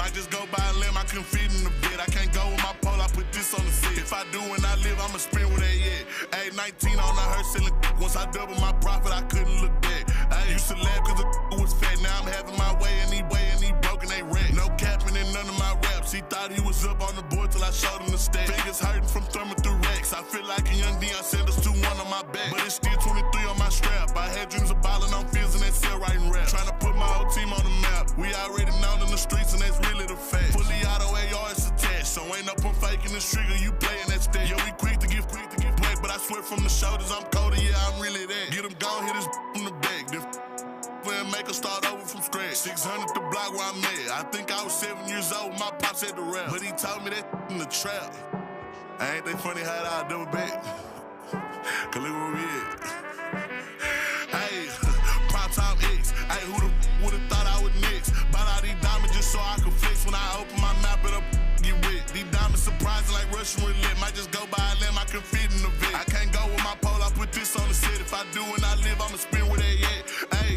Might just go by a limb, I couldn't fit in the bed. I can't go with my pole, I put this on the set. If I do when I live, I'ma spin with that yet. Ayy, 19 on the her selling. Once I double my profit, I couldn't look back. I used to laugh cause the was fat. Now I'm having my way and he broken, they wreck. No capping in none of my raps. He thought he was up on the board till I showed him the stat. Fingers hurting from thumbing through racks. I feel like a young Deion Sanders 2-1 on my back. But it's still 23 on my strap. I had dreams of ballin' on fields and that cell writing rap. Trying to put my whole team on the map. We already known in the streets and that's really the fact. Fully auto ARs attached. So ain't no pump faking this trigger, you playin' that stat. Yo, we quick to give back. But I swear from the shoulders, I'm colder, yeah, I'm really that. Get him gone, hit his from the back. Then and make her start over from scratch. 600 the block where I'm at. I think I was 7 years old, my pops had the rap. But he told me that in the trap. Ain't that funny how I double back? Cause look where we at. Hey, prime time X. Hey, who the would've thought I would next? Bought all these diamonds just so I could flex. When I open my map, it'll get wet. These diamonds surprising like Russian roulette. Might just go by a limb, I can fit in the vet. I can't go with my pole, I put this on the set. If I do when I live, I'ma spin with that yet. Hey,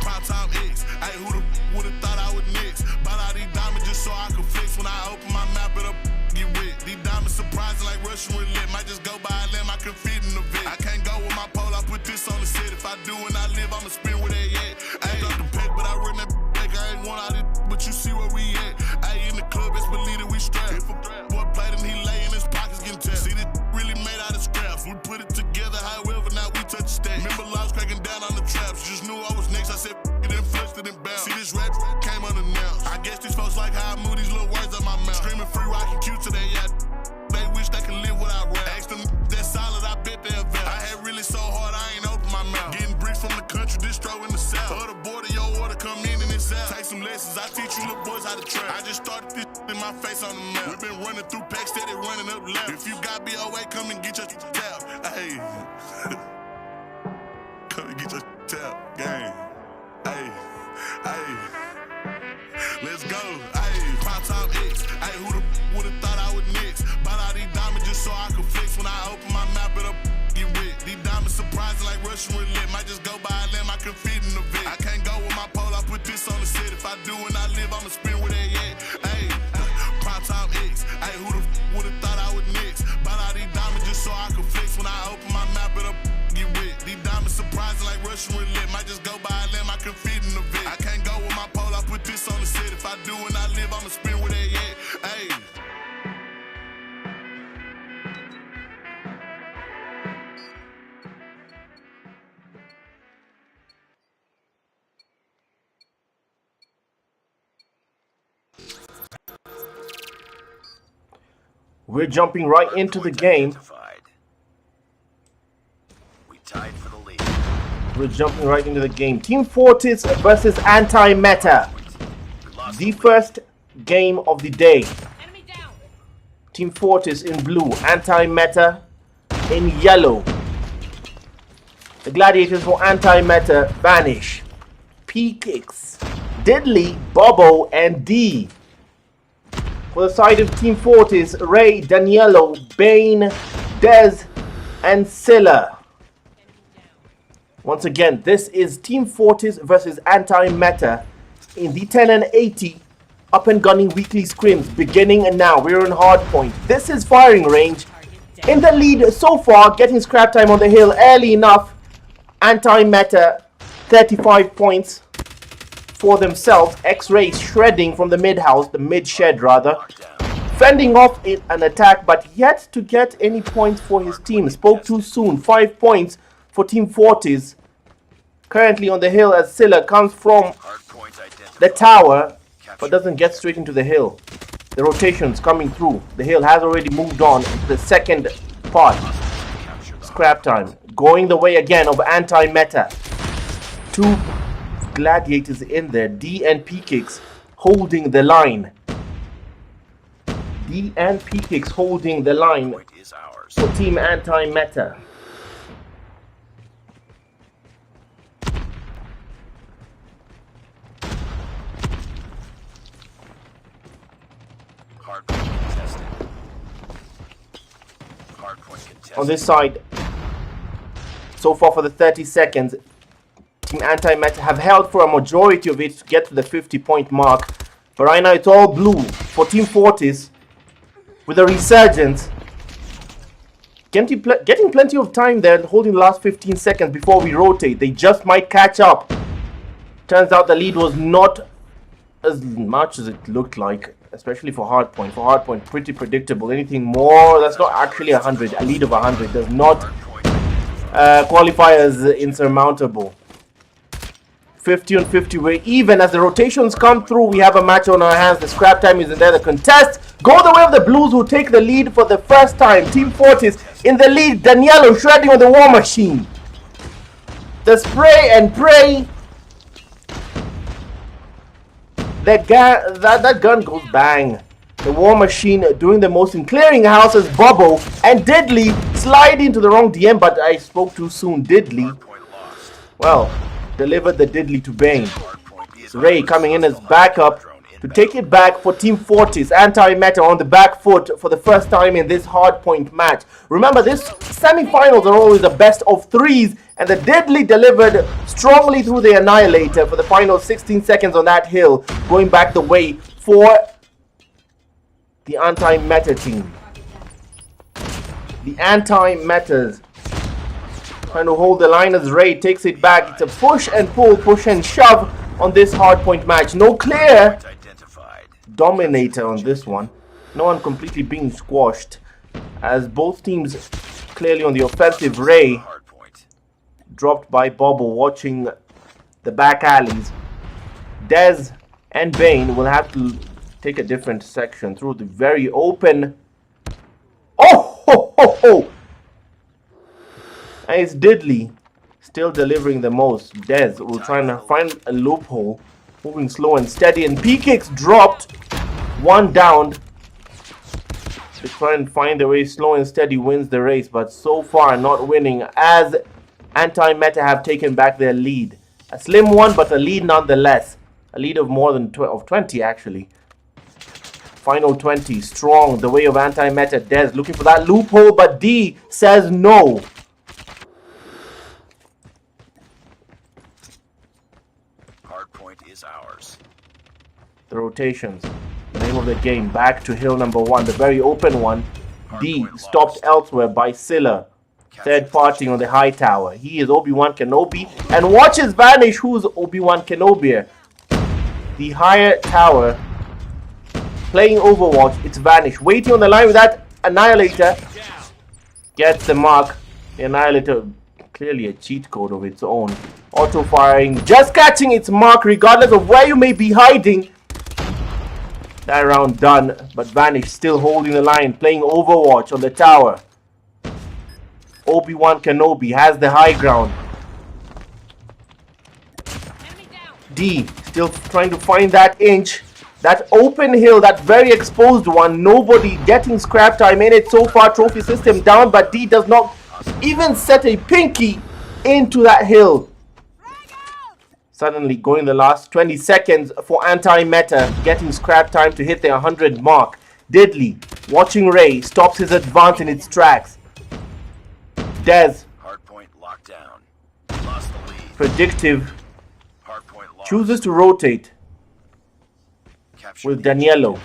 prime time X. Hey, who the would've thought I would next? Bought all these diamonds just so I could flex. When I open my map, it'll get wet. These diamonds surprising like Russian roulette. Might just go by a limb, I can fit in the vet. I can't go with my pole, I put this on the set. If I do when I live, I'ma spin with that yet. Hey, got the pack, but I run that back. I ain't want all this, but you see where we at. Hey, in the club, best believe that we strapped. If a boy played him, he lay in his pockets getting tapped. See, this really made out of scraps. We put it together, however, now we touch the stack. Remember Logs cracking down on the traps. Just knew I was next, I said it and flushed it and bounced. See, this rap came unannounced. I guess these folks like how I move these little words out my mouth. Screaming free, rockin' cute today, yeah. They wish they could live without rap. Ask them that solid, I bet they'll vouch. I had really so hard, I ain't open my mouth. Getting bricks from the country, distro in the south. For the border, your order come in and it's out. Take some lessons, I teach you little boys how to trap. I just started this in my face on the map. We been running through packs, steady running up left. If you got BOA, come and get your tap. Hey, come and get your tap, gang. Hey, let's go. Hey, prime time X. Hey, who the would've thought I would next? Bought all these diamonds just so I could flex. When I open my map, it'll get wet. These diamonds surprising like Russian roulette. Might just go by a limb, I can fit in the vet. I can't go with my pole, I put this on the set. If I do when I live, I'ma spin with that yet. Hey, prime time X. Hey, who the would've thought I would next? Bought all these diamonds just so I could flex. When I open my map, it'll get wet. These diamonds surprising like Russian roulette. Might just go by a limb, I can fit in the vet. I can't go with my pole, I put this on the set. If I do when I live, I'ma spin with that yet. Hey. We're jumping right into the game. We tied for the lead. We're jumping right into the game. Team Fortis versus Anti-Meta. The first game of the day. Team Fortis in blue, Anti-Meta in yellow. The gladiators for Anti-Meta vanish. P-Kicks, Diddley, Bobo, and D. For the side of Team Fortis, Ray, Danielo, Bane, Dez, and Scylla. Once again, this is Team Fortis versus Anti-Meta in the 10 and 80 up and gunning weekly scrims beginning and now. We're on hard point. This is firing range. In the lead so far, getting scrap time on the hill early enough. Anti-Meta 35 points for themselves. X-Ray shredding from the mid-house, the mid-shed rather. Fending off an attack, but yet to get any points for his team. Spoke too soon. 5 points for Team Fortis. Currently on the hill as Scylla comes from the tower, but doesn't get straight into the hill. The rotations coming through. The hill has already moved on to the second part. Scrap time. Going the way again of Anti-Meta. Two gladiators in there. D and P-Kicks holding the line. D and P-Kicks holding the line for Team Anti-Meta. On this side, so far for the 30 seconds, Team Anti-Meta have held for a majority of it to get to the 50-point mark. But right now it's all blue for Team Fortis with a resurgence. Getting plenty of time there, holding the last 15 seconds before we rotate. They just might catch up. Turns out the lead was not as much as it looked like, especially for Hardpoint. For Hardpoint, pretty predictable. Anything more, that's not actually 100. A lead of 100 does not qualify as insurmountable. 50 on 50, we're even. As the rotations come through, we have a match on our hands. The scrap time isn't there. The contest go the way of the Blues, who take the lead for the first time. Team Fortis in the lead. Daniello shredding on the War Machine. The spray and pray. That gun goes bang. The War Machine doing the most in clearing houses. Bobo and Diddley slide into the wrong DM, but I spoke too soon. Diddley, well, delivered the Diddley to Bane. Ray coming in as backup to take it back for Team Fortis. Anti-Meta on the back foot for the first time in this hardpoint match. Remember, this semi-finals are always the best of threes, and the Diddley delivered strongly through the Annihilator for the final 16 seconds on that hill, going back the way for the Anti-Meta team. The Anti-Metas trying to hold the line as Ray takes it back. It's a push and pull, push and shove on this hardpoint match. No clear dominator on this one. No one completely being squashed, as both teams clearly on the offensive. Ray dropped by Bobo, watching the back alleys. Dez and Bane will have to take a different section through the very open. Oh ho ho ho! And it's Diddley still delivering the most. Dez will try and find a loophole, moving slow and steady, and P-Kicks dropped. One down. They try and find their way. Slow and steady wins the race, but so far not winning, as Anti-Meta have taken back their lead. A slim one, but a lead nonetheless. A lead of more than 20 actually. Final 20, strong, the way of Anti-Meta. Dez looking for that loophole, but D says no. Hardpoint is ours. The rotations, the name of the game, back to hill number one, the very open one. D stopped elsewhere by Scylla. Third party on the high tower. He is Obi-Wan Kenobi, and watches Vanish, who's Obi-Wan Kenobi. The higher tower, playing Overwatch. It's Vanish, waiting on the line with that Annihilator. Gets the mark. The Annihilator, clearly a cheat code of its own. Auto firing, just catching its mark regardless of where you may be hiding. That round done, but Vanish still holding the line, playing Overwatch on the tower. Obi-Wan Kenobi has the high ground. D still trying to find that inch, that open hill, that very exposed one. Nobody getting scrap time in it so far. Trophy system down, but D does not even set a pinky into that hill. Suddenly going the last 20 seconds for Anti-Meta, getting scrap time to hit the 100 mark. Diddley, watching Ray, stops his advance in its tracks. Dez, Hardpoint locked down. Lost the lead. predictive, Hardpoint lost. chooses to rotate Captured with the Daniello.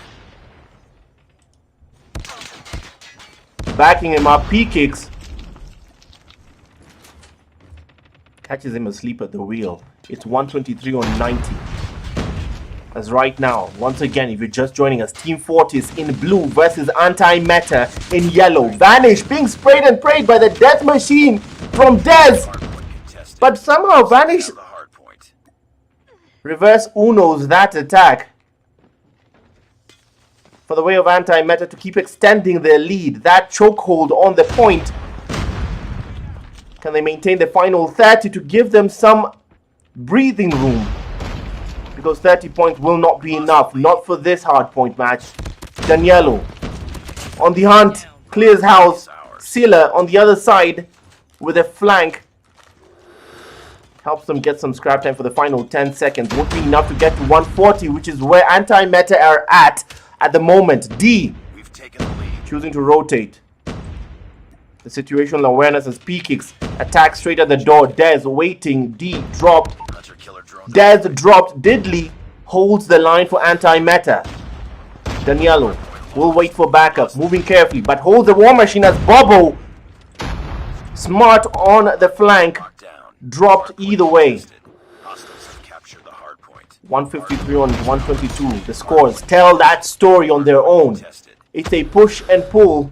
Backing him up, P-Kicks. Catches him asleep at the wheel. It's 123 on 90. As right now, once again, if you're just joining us, Team Fortis in blue versus Anti-Meta in yellow. Vanish being sprayed and prayed by the death machine from Dez. hardpoint contested. But somehow Vanish Now the hardpoint. reverse Uno's that attack for the way of Anti-Meta to keep extending their lead. That chokehold on the point. Can they maintain the final 30 to give them some breathing room? Because 30 points will not be enough. Not for this hardpoint match. Daniello on the hunt. Clears house. Scylla on the other side with a flank. Helps them get some scrap time for the final 10 seconds. Won't be enough to get to 140, which is where Anti-Meta are at the moment. D We've taken the lead. choosing to rotate. The situational awareness as P-Kicks attack straight at the door. Dez waiting. D dropped. Hunter killer drone. Dez dropped. Diddley holds the line for anti-meta. Daniello will wait for backup, moving carefully, but holds the war machine as Bobo, smart on the flank, dropped either way. 153 on 122. The scores tell that story on their own. It's a push and pull,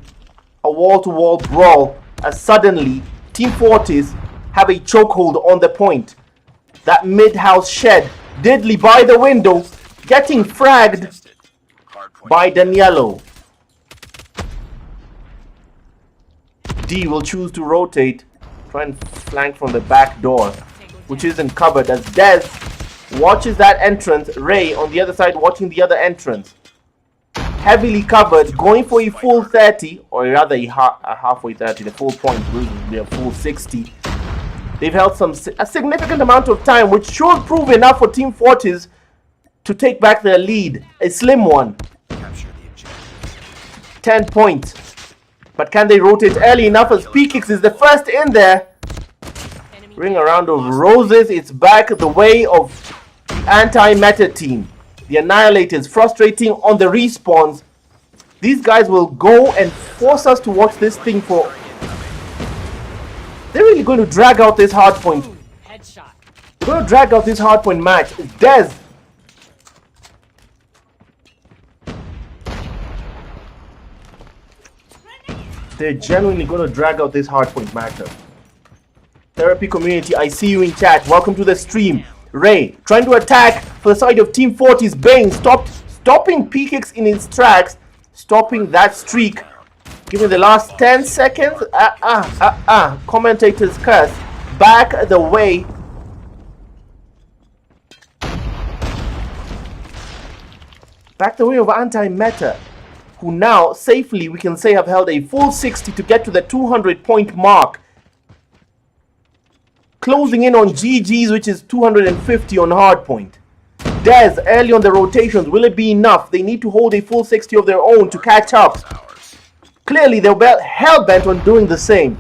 a wall-to-wall brawl, as suddenly Team Fortis have a chokehold on the point. That mid-house shed, Diddley by the window, getting fragged by Daniello. D will choose to rotate, try and flank from the back door, which isn't covered, as Dez watches that entrance. Ray on the other side watching the other entrance. Heavily covered, going for a full 30, or rather a halfway 30, the full point will be a full 60. They've held a significant amount of time, which should prove enough for Team Fortis to take back their lead. A slim one. 10 points. But can they rotate early enough, as P-Kicks is the first in there? Ring a round of roses. It's back the way of the anti-meta team. The Annihilators frustrating on the respawns. These guys will go and force us to watch this thing for... They're really going to drag out this hardpoint. Headshot. They're going to drag out this hardpoint match. It's Dez. They're genuinely going to drag out this hardpoint matchup. Therapy community, I see you in chat. Welcome to the stream. Ray trying to attack for the side of Team Fortis. Bane stopping P-Kicks in his tracks, stopping that streak. Given the last 10 seconds. Commentator's curse. Back the way. Back the way of anti-meta, who now safely, we can say, have held a full 60 to get to the 200 point mark. Closing in on GG's, which is 250 on hardpoint. Dez early on the rotations. Will it be enough? They need to hold a full 60 of their own to catch up. Clearly, they're hell-bent on doing the same.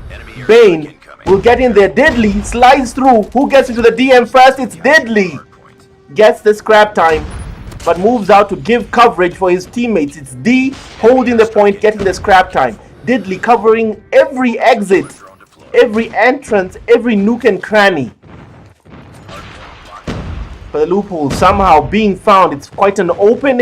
Bane will get in there. Diddley slides through. Who gets into the DM first? It's Diddley. Gets the scrap time, but moves out to give coverage for his teammates. It's D holding the point, getting the scrap time. Diddley covering every exit, every entrance, every nook and cranny. But the loophole somehow being found. It's quite an open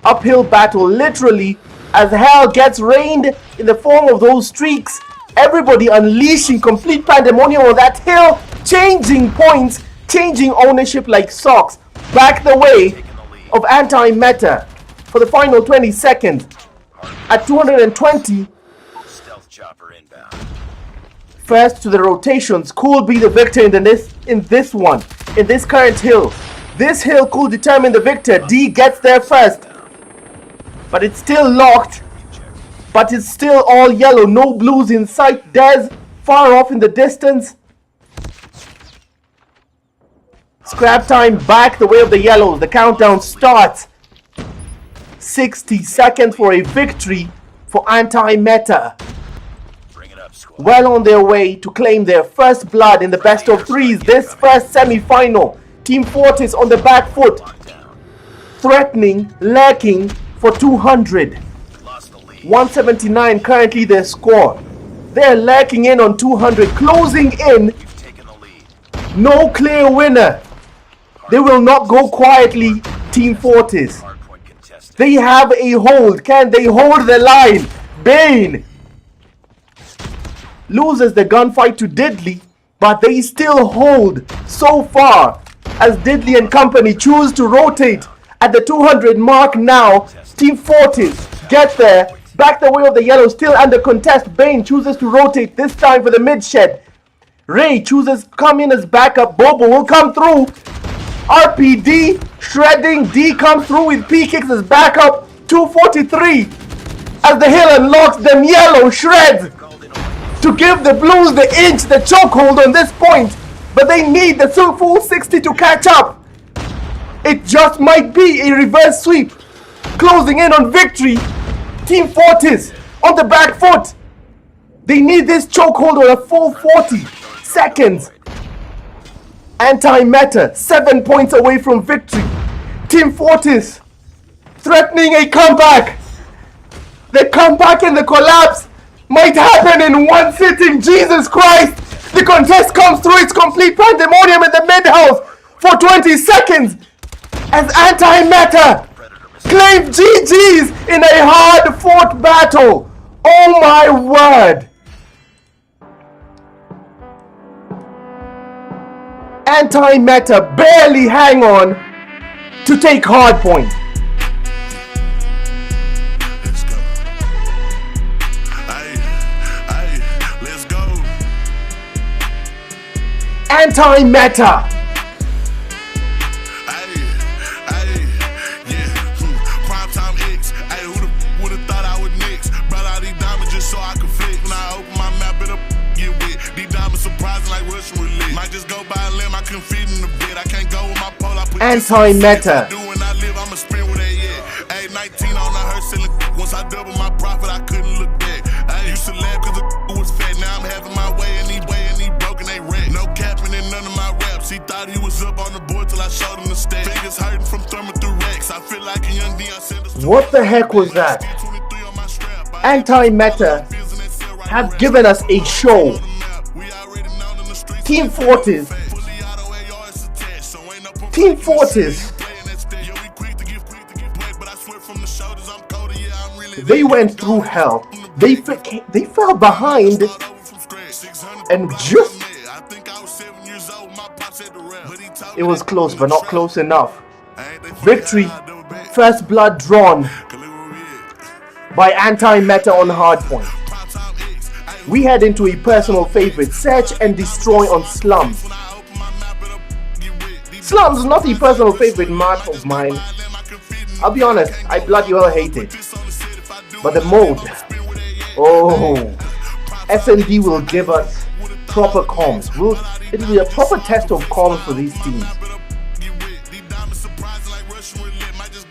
uphill battle, literally, as hell gets rained in the form of those streaks. Everybody unleashing complete pandemonium on that hill, changing points, changing ownership like socks. Back the way of anti-meta for the final 20 seconds at 220. Stealth chopper inbound. First to the rotations. Cool be the victor in this one, in this current hill. This hill could determine the victor. D gets there first, but it's still locked. But it's still all yellow. No blues in sight. Dez far off in the distance. Scrap time back the way of the yellows. The countdown starts. 60 seconds for a victory for anti-meta. Well on their way to claim their first blood in the best of threes. This first semi-final. Team Fortis on the back foot. Threatening, lurking for 200. 179 currently their score. They're lurking in on 200. Closing in. No clear winner. They will not go quietly, Team Fortis. They have a hold. Can they hold the line? Bane loses the gunfight to Diddley, but they still hold so far as Diddley and company choose to rotate at the 200 mark now. Team Fortis get there. Back the way of the yellow, still under contest. Bane chooses to rotate, this time for the mid shed. Ray chooses to come in as backup. Bobo will come through. RPD shredding. D comes through with P-Kicks as backup. 243 as the hill unlocks. Them yellow shreds to give the blues the inch, the chokehold on this point. But they need the full 60 to catch up. It just might be a reverse sweep. Closing in on victory. Team Fortis on the back foot. They need this chokehold on a full 40 seconds. Anti-meta 7 points away from victory. Team Fortis threatening a comeback. The comeback and the collapse might happen in one sitting. Jesus Christ! The contest comes through its complete pandemonium in the mid-house for 20 seconds as Antimatter claimed GG's in a hard-fought battle. Oh my word! Antimatter barely hang on to take hardpoint. Let's go. Hey, let's go. Antimatter. Hey, yeah. Prime time X. Hey, who the would have thought I would next? Brought out these diamonds just so I could flick. When I open my map, it'll get wet. These diamonds surprising like Russian roulette. Might just go by a limb, I couldn't fit in the bed. I can't go with my pole, I put Antimatter. do when I live, I'ma spin with that, yeah. Hey, 19 on the hearse selling. Once I double my profit, I couldn't look back. I used to laugh cause the was fat. Now I'm having my way and he broken, they wreck. No capping in none of my raps. He thought he was up on the board till I showed him the stat. Fingers hurting from thumbing through racks. I feel like a young Deion Sanders. What the heck was that? Antimatter have given us a show. Team Fortis. Team Fortis. They went through hell. They fell behind and just it was close but not close enough. Victory, first blood drawn by Antimatter on hardpoint. We head into a personal favorite, Search and Destroy on Slums. Slums is not a personal favorite map of mine. I'll be honest, I bloody well hate it. But the mode, oh, SND will give us proper comms. It will be a proper test of comms for these teams.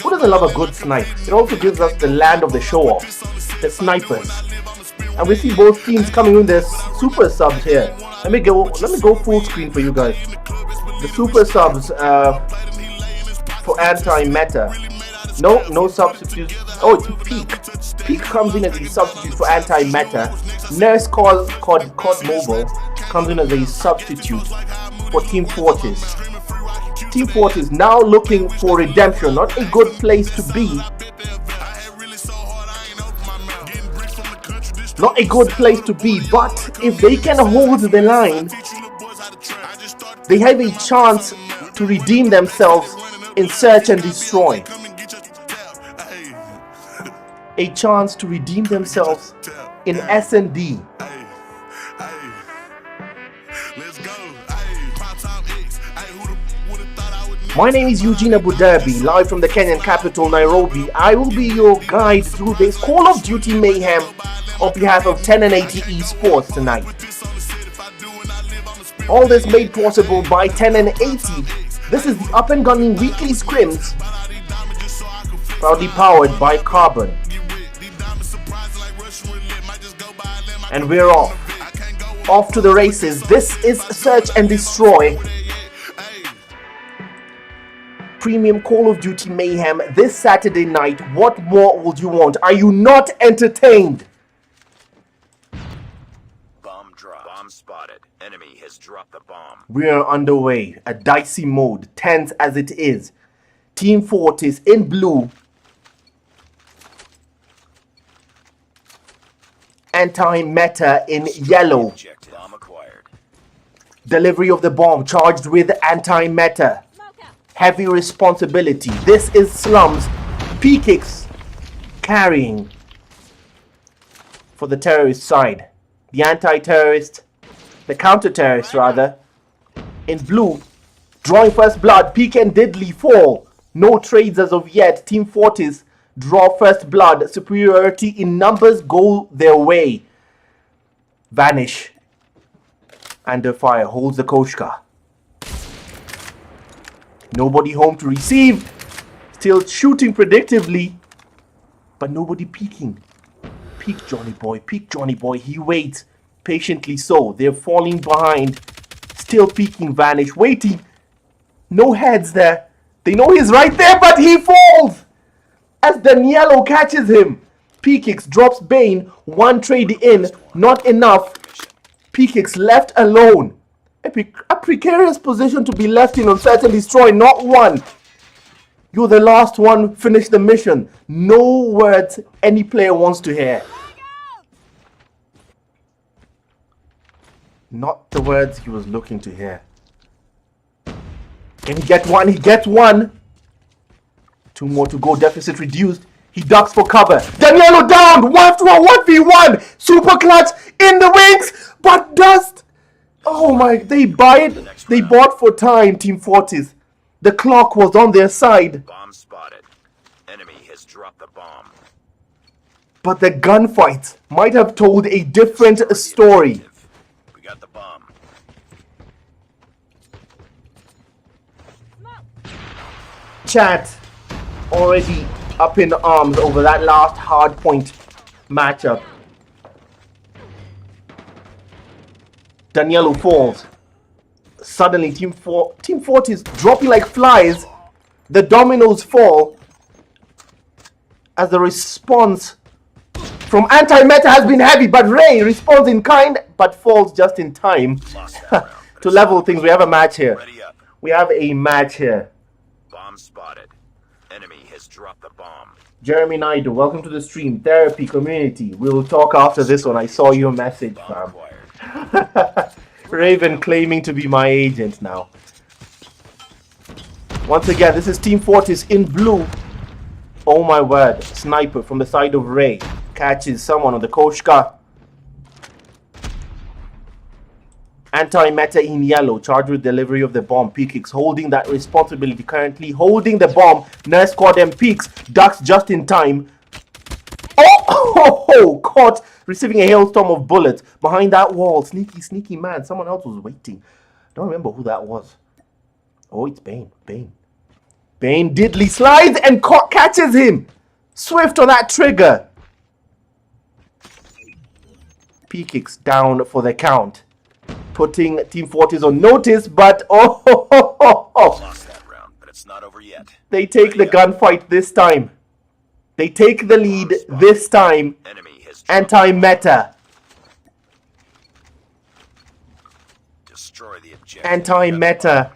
Who doesn't love a good snipe? It also gives us the land of the show-offs, the snipers. And we see both teams coming in their super subs here. Let me go full screen for you guys. The super subs for Antimatter. No substitutes. Oh, it's Peak. Peak comes in as a substitute for Antimatter. Nurse COD Mobile comes in as a substitute for Team Fortis. Team Fortis now looking for redemption. Not a good place to be. Not a good place to be, but if they can hold the line, they have a chance to redeem themselves in Search and Destroy. A chance to redeem themselves in S&D. My name is Eugene Abu Dhabi, live from the Kenyan capital, Nairobi. I will be your guide through this Call of Duty mayhem on behalf of 1080 Esports tonight. All this made possible by 1080. This is the up and coming weekly scrims, proudly powered by Carbon. And we're off to the races. This is Search and Destroy. Premium Call of Duty mayhem this Saturday night. What more would you want? Are you not entertained? Bomb drop. Bomb spotted. Enemy has dropped the bomb. We are underway. A dicey mode, tense as it is. Team Fortis in blue. Antimatter in yellow. Bomb acquired. Delivery of the bomb charged with Antimatter. Heavy responsibility. This is Slums. P-Kicks carrying for the terrorist side. The anti-terrorist, the counter-terrorist rather, in blue, drawing first blood. Peak and Diddley fall. No trades as of yet. Team Fortis draw first blood. Superiority in numbers go their way. Vanish. Under fire holds the Koshka. Nobody home to receive. Still shooting predictably, but nobody peeking. Peek Johnny boy, peek Johnny boy. He waits patiently so. They're falling behind. Still peeking. Vanish. Waiting. No heads there. They know he's right there, but he falls as Daniello catches him. P-Kicks drops Bane. One trade in, not enough. P-Kicks left alone. A precarious position to be left in on Search and Destroy, not one. You're the last one, finish the mission. No words any player wants to hear. Not the words he was looking to hear. Can he get one? He gets one. 2 more to go, deficit reduced. He ducks for cover. Daniello down! 1v1! Super clutch in the wings! But dust! Oh my, they bought for time, Team Fortis. The clock was on their side. Bomb spotted. Enemy has dropped the bomb. But the gunfight might have told a different story. We got the bomb. Chat already up in arms over that last hardpoint matchup. Daniello falls. Suddenly, Team Fortis dropping like flies. The dominoes fall as the response from anti-meta has been heavy, but Ray responds in kind, but falls just in time to level things. We have a match here. Ready up. We have a match here. Bomb spotted. Enemy has dropped the bomb. Jeremy Naidu, welcome to the stream. Therapy community. We'll talk after this one. I saw your message, fam. Acquired. Raven claiming to be my agent now. Once again, this is Team Fortis in blue. Oh my word. Sniper from the side of Ray. Catches someone on the Koshka. Anti-meta in yellow. Charged with delivery of the bomb. P-Kicks holding that responsibility currently. Holding the bomb. Nurse squad and Peaks. Ducks just in time. Oh, caught. Receiving a hailstorm of bullets. Behind that wall. Sneaky man. Someone else was waiting. Don't remember who that was. Oh, it's Bane. Bane diddly slides and catches him. Swift on that trigger. P-Kicks down for the count. Putting Team Fortis on notice, but Lost that round, but it's not over yet. they take the gunfight this time. They take the lead this time. Enemy has dropped Anti-meta. destroy the objective. Anti-meta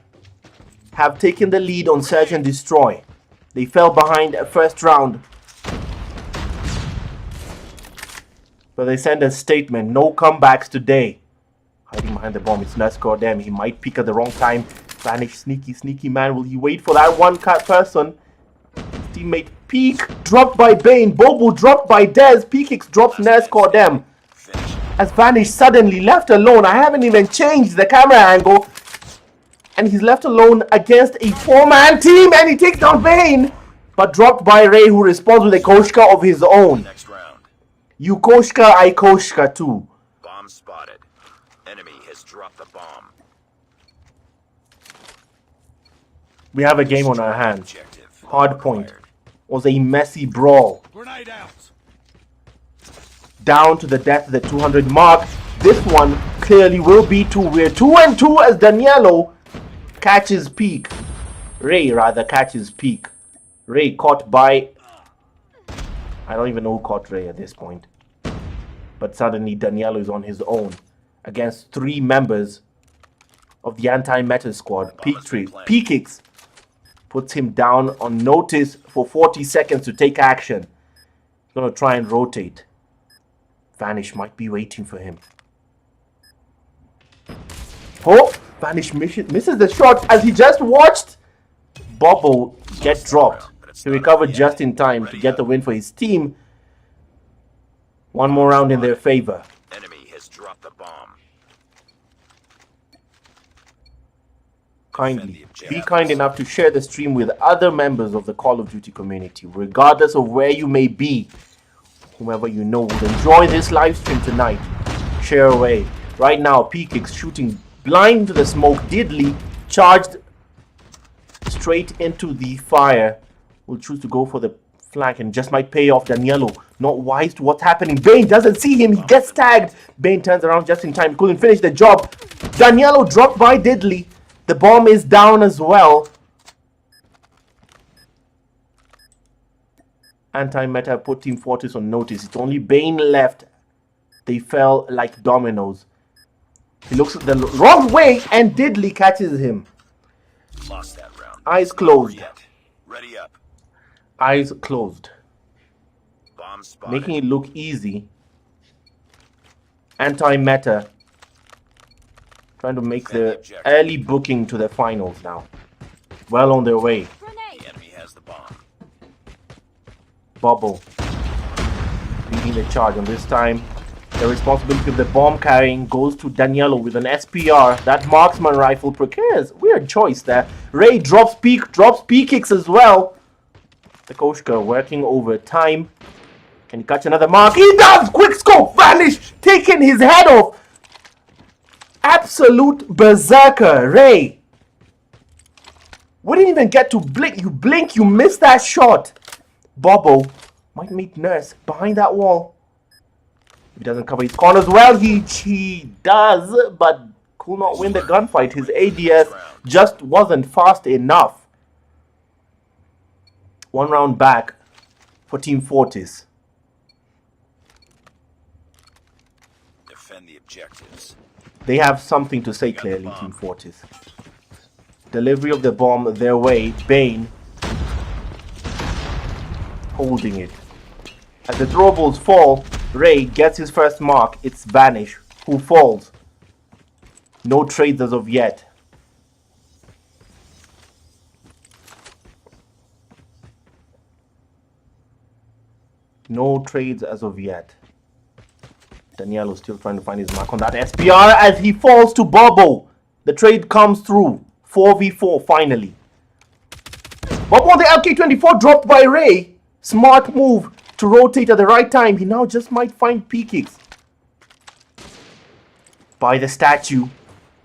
have taken the lead on Search and Destroy. They fell behind a first round. But they send a statement, no comebacks today. Hiding behind the bomb, it's Nurse Goddamn. He might peek at the wrong time. Vanish, sneaky man. Will he wait for that one person? Teammate Peek dropped by Bane. Bobo dropped by Dez. P-Kicks drops Nurse Goddamn. As Vanish suddenly left alone. I haven't even changed the camera angle. And he's left alone against a 4-man team. And he takes down Bane. But dropped by Ray, who responds with a Koshka of his own. Next round. You Koshka, I Koshka too. Bomb spotted. Enemy has dropped the bomb. We have a game on our hands. Objective. Hardpoint acquired. was a messy brawl. Grenade out. Down to the death of the 200 mark. This one clearly will be 2. We're 2-2 as Daniello catches Peak. Ray rather catches Peak. Ray caught by... I don't even know who caught Ray at this point. But suddenly Daniello is on his own against 3 members of the anti-meta squad. P-Kicks puts him down on notice for 40 seconds to take action. He's going to try and rotate. Vanish might be waiting for him. Oh, Vanish misses the shot as he just watched Bobo get dropped. He recovered just in time to get the win for his team. One more round in their favor. Enemy has dropped the bomb. Be kind enough to share the stream with other members of the Call of Duty community, regardless of where you may be. Whomever you know will enjoy this live stream tonight. Share away. Right now, P-Kicks shooting blind to the smoke. Diddly charged straight into the fire. Will choose to go for the flank and just might pay off. Daniello not wise to what's happening. Bane doesn't see him. He gets tagged. Bane turns around just in time. Couldn't finish the job. Daniello dropped by Diddly. The bomb is down as well. Anti-meta put Team Fortress on notice. It's only Bane left. They fell like dominoes. He looks the wrong way and Diddley catches him. Lost that round. Eyes closed. Ready up. Eyes closed. Bomb spotted. Making it look easy. Anti-meta trying to make the early booking to the finals now. Well on their way. The enemy has the bomb. Bubble leading the charge, and this time the responsibility of the bomb carrying goes to Daniello with an SPR. That marksman rifle precarious. Weird choice there. Ray drops P kicks as well. The Koshka working over time. Can he catch another mark? He does! Quick scope! Vanish! Taking his head off! Absolute berserker. Ray. Wouldn't even get to blink. You blink, you miss that shot. Bobo might meet Nurse behind that wall. If he doesn't cover his corners well, he does, but could not win the gunfight. His ADS just wasn't fast enough. 1 round back for Team Fortis. Defend the objectives. They have something to say clearly, Team Fortis. Delivery of the bomb their way. Bane holding it. As the throwables fall, Ray gets his first mark. It's Vanish who falls. No trades as of yet. No trades as of yet. Daniello still trying to find his mark on that SPR as he falls to Bobo. The trade comes through. 4v4 finally. Bobo on the LK24 dropped by Ray. Smart move to rotate at the right time. He now just might find P-kicks. By the statue.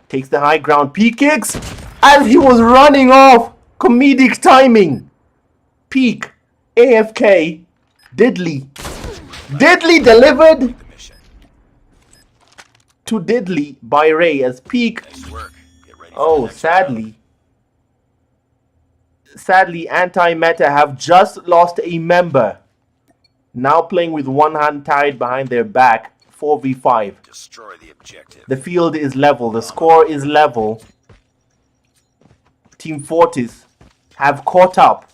Takes the high ground. P-kicks as he was running off. Comedic timing. Peak. AFK. Diddley. Diddley delivered to Diddley by Ray as Peak. Nice work. Get ready for the Oh, next sadly, Anti-Meta have just lost a member. Now playing with one hand tied behind their back. 4v5. Destroy the objective. The field is level. The score is level. Team Fortis have caught up.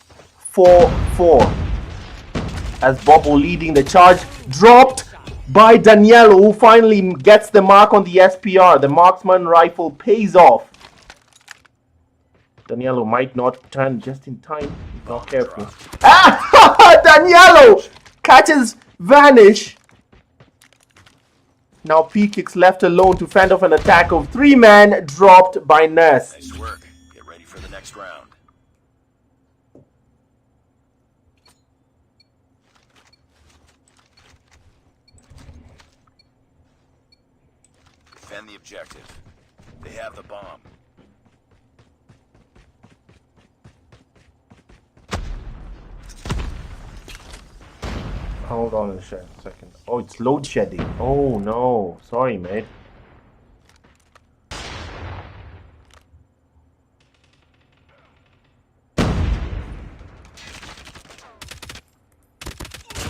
4-4. As Bobo leading the charge. Dropped by Daniello, who finally gets the mark on the SPR. The marksman rifle pays off. Daniello might not turn just in time. Not careful. Ah! Daniello catches Vanish. Now P-Kicks left alone to fend off an attack of 3 men dropped by Nurse. Nice work. Get ready for the next round. Defend the objective. They have the bomb. Hold on a second. Oh, it's load shedding. Oh no. Sorry, mate.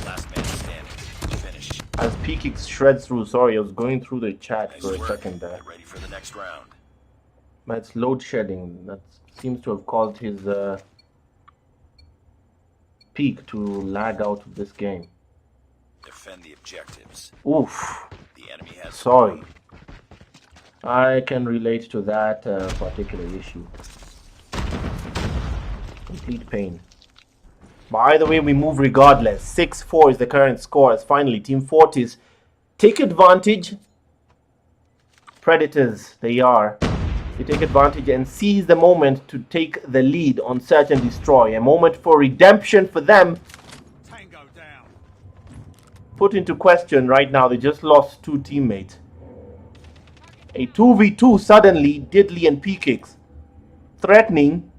Last man standing. Finish. As P-Kicks shreds through. Sorry, I was going through the chat Nice for a work. second there. Get ready for the next round. But it's load shedding. That seems to have caused his Peak to lag out of this game. Defend the objectives. Oof. The enemy has Sorry. I can relate to that particular issue. Complete pain. But either way, we move regardless. 6-4 is the current score as finally Team Fortis take advantage. Predators, they are. They take advantage and seize the moment to take the lead on Search and Destroy. A moment for redemption for them. Tango down. Put into question right now. They just lost 2 teammates. A 2v2 suddenly, Diddley and P-Kicks. Threatening.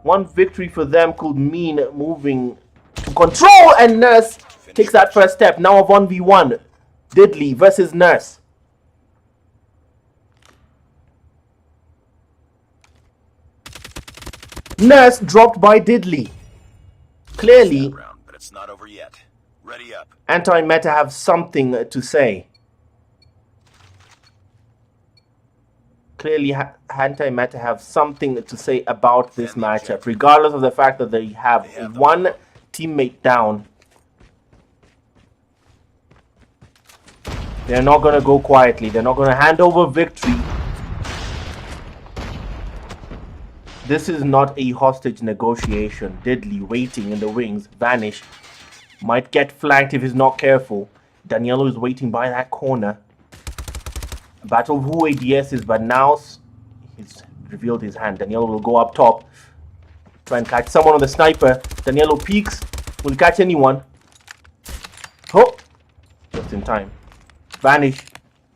One victory for them could mean moving to control, and Nurse takes that first step. Now a 1v1. Diddley versus Nurse. Nurse dropped by Diddley. Clearly, Round, but it's not over yet. Ready up. Anti-Meta have something to say. Clearly, Anti-Meta have something to say about this matchup, regardless of the fact that they have one teammate down. They're not going to go quietly. They're not going to hand over victory. This is not a hostage negotiation. Diddley waiting in the wings. Vanish might get flanked if he's not careful. Daniello is waiting by that corner. Battle of who ADS is, but now he's revealed his hand. Daniello will go up top. Try and catch someone on the sniper. Daniello peeks. Will catch anyone. Oh! Just in time. Vanish.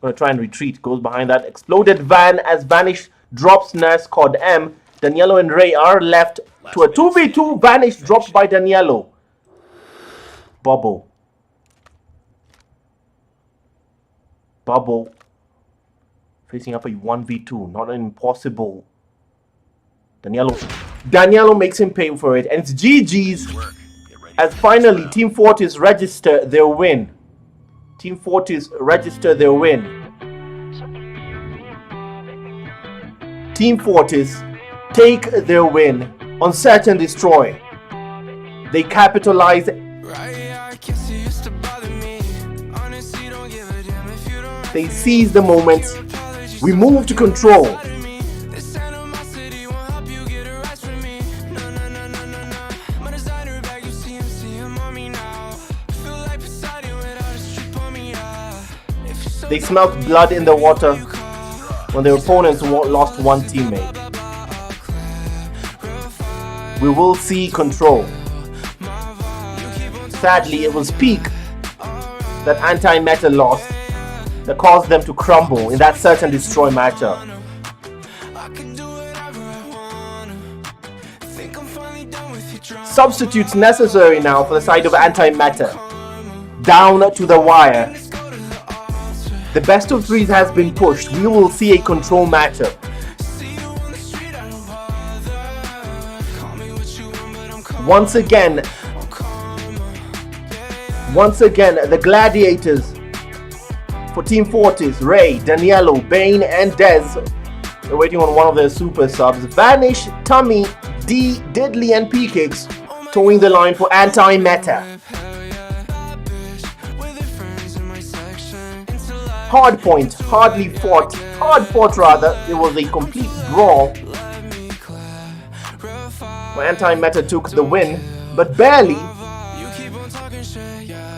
Gonna try and retreat. Goes behind that exploded van as Vanish drops Nurse COD M. Daniello and Ray are left to a 2v2. Vanish dropped by Daniello. Bubble. Facing up a 1v2. Not an impossible. Daniello makes him pay for it. And it's GG's. As finally Team Fortis register their win. Team Fortis register their win. Team Fortis take their win on Search and Destroy. They capitalize. They seize the moment. We move to control. They smelt blood in the water when their opponents lost one teammate. We will see control. Sadly, it was Peak that Anti-Meta lost that caused them to crumble in that Search and Destroy matchup. Substitutes necessary now for the side of Anti-Meta. Down to the wire. The best of threes has been pushed. We will see a control matchup. Once again, the gladiators for Team Fortis, Ray, Daniello, Bane, and Dez. They're waiting on one of their super subs. Vanish, Tummy, D, Diddley, and P-Kicks towing the line for Anti-Meta. Hard point, hard fought rather. It was a complete brawl. Where Anti-Meta took the win, but barely.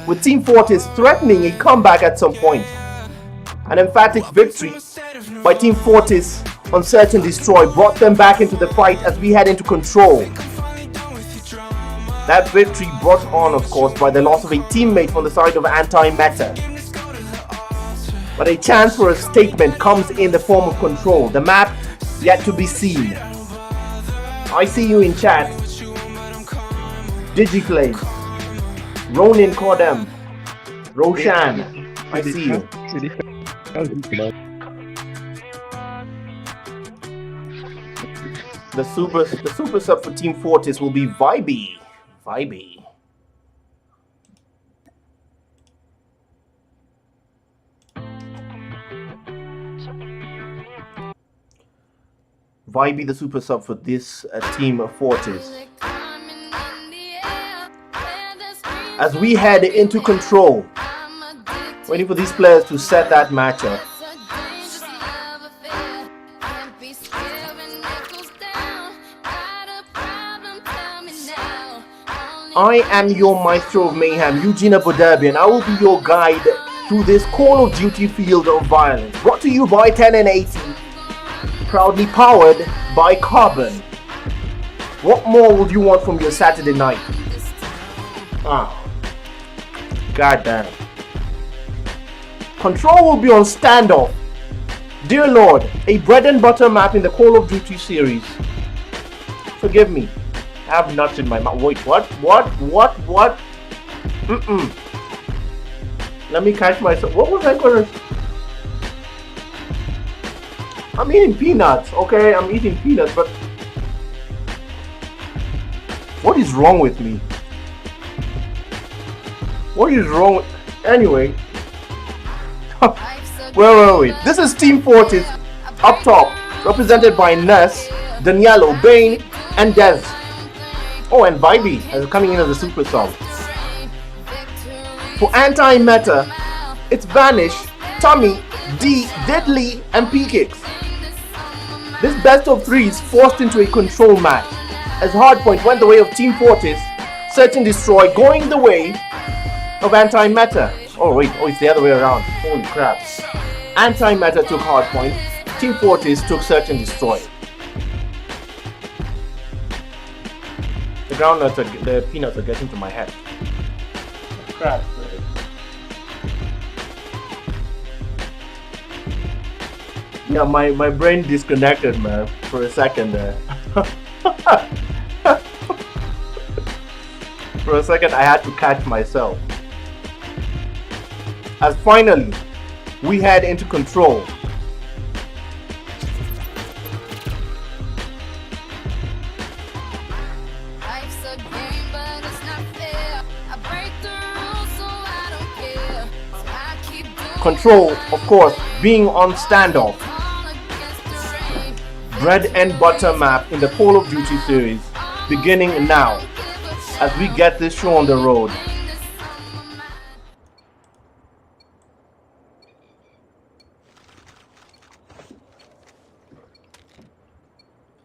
With Team Fortis threatening a comeback at some point. An emphatic victory by Team Fortis on Search and Destroy brought them back into the fight as we head into control. That victory brought on, of course, by the loss of a teammate from the side of Anti-Meta. But a chance for a statement comes in the form of control. The map yet to be seen. I see you in chat. Digiplay. Ronin Cordem. Roshan. I see you. The super sub for Team Fortis will be Vibey. Vibey, the super sub for this Team Fortis. As we head into control, waiting for these players to set that matchup. I am your maestro of mayhem, Eugene Abudabi, and I will be your guide through this Call of Duty field of violence. Brought to you by 10 and 80. Proudly powered by Carbon. What more would you want from your Saturday night? God damn. Control will be on standoff. Dear Lord, a bread and butter map in the Call of Duty series. Forgive me. I have nuts in my mouth. Wait, what? Let me catch myself. What was I gonna... I'm eating peanuts, okay? I'm eating peanuts, but What is wrong with me? What is wrong with... Anyway. Where were we? This is Team Fortis up top, represented by Ness, Danielo, Bane, and Dez. Oh, and Vibe is coming in as a super sub. For anti-meta, it's Vanish, Tommy, D, Deadly, and P-Kicks. This best of three is forced into a control match, as Hardpoint went the way of Team Fortis, Search and Destroy going the way of anti-meta. Oh wait, it's the other way around. Holy crap. Anti-meta took Hardpoint, Team Fortis took Search and Destroy. The groundnuts the peanuts are getting to my head. Crap. Yeah, my brain disconnected, man, for a second there. For a second, I had to catch myself. As finally, we head into control. Control, of course, being on standoff. Bread and butter map in the Call of Duty series, beginning now, as we get this show on the road.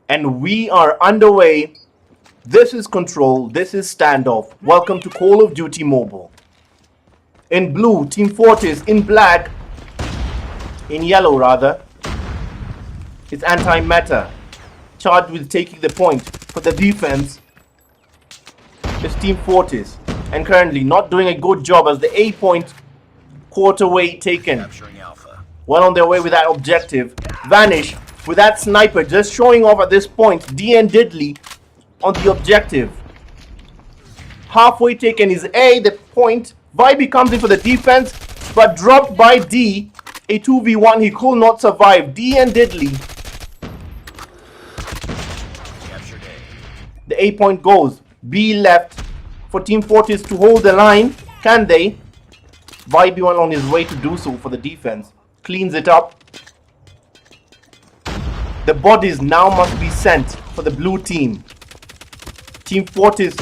And we are underway. This is Control, this is Standoff. Welcome to Call of Duty Mobile. In blue, Team Fortis. In black, in yellow rather, it's anti-meta, charged with taking the point. For the defense, it's Team Fortis, and currently not doing a good job as the A point quarterway taken. Well on their way with that objective. Vanish with that sniper just showing off at this point. D and Diddley on the objective. Halfway taken is A, the point. Vibe comes in for the defense, but dropped by D. A 2v1, he could not survive. D and Diddley. The A point goes. B left for Team Fortis to hold the line. Can they? Vibe went on his way to do so for the defense. Cleans it up. The bodies now must be sent for the blue team. Team Fortis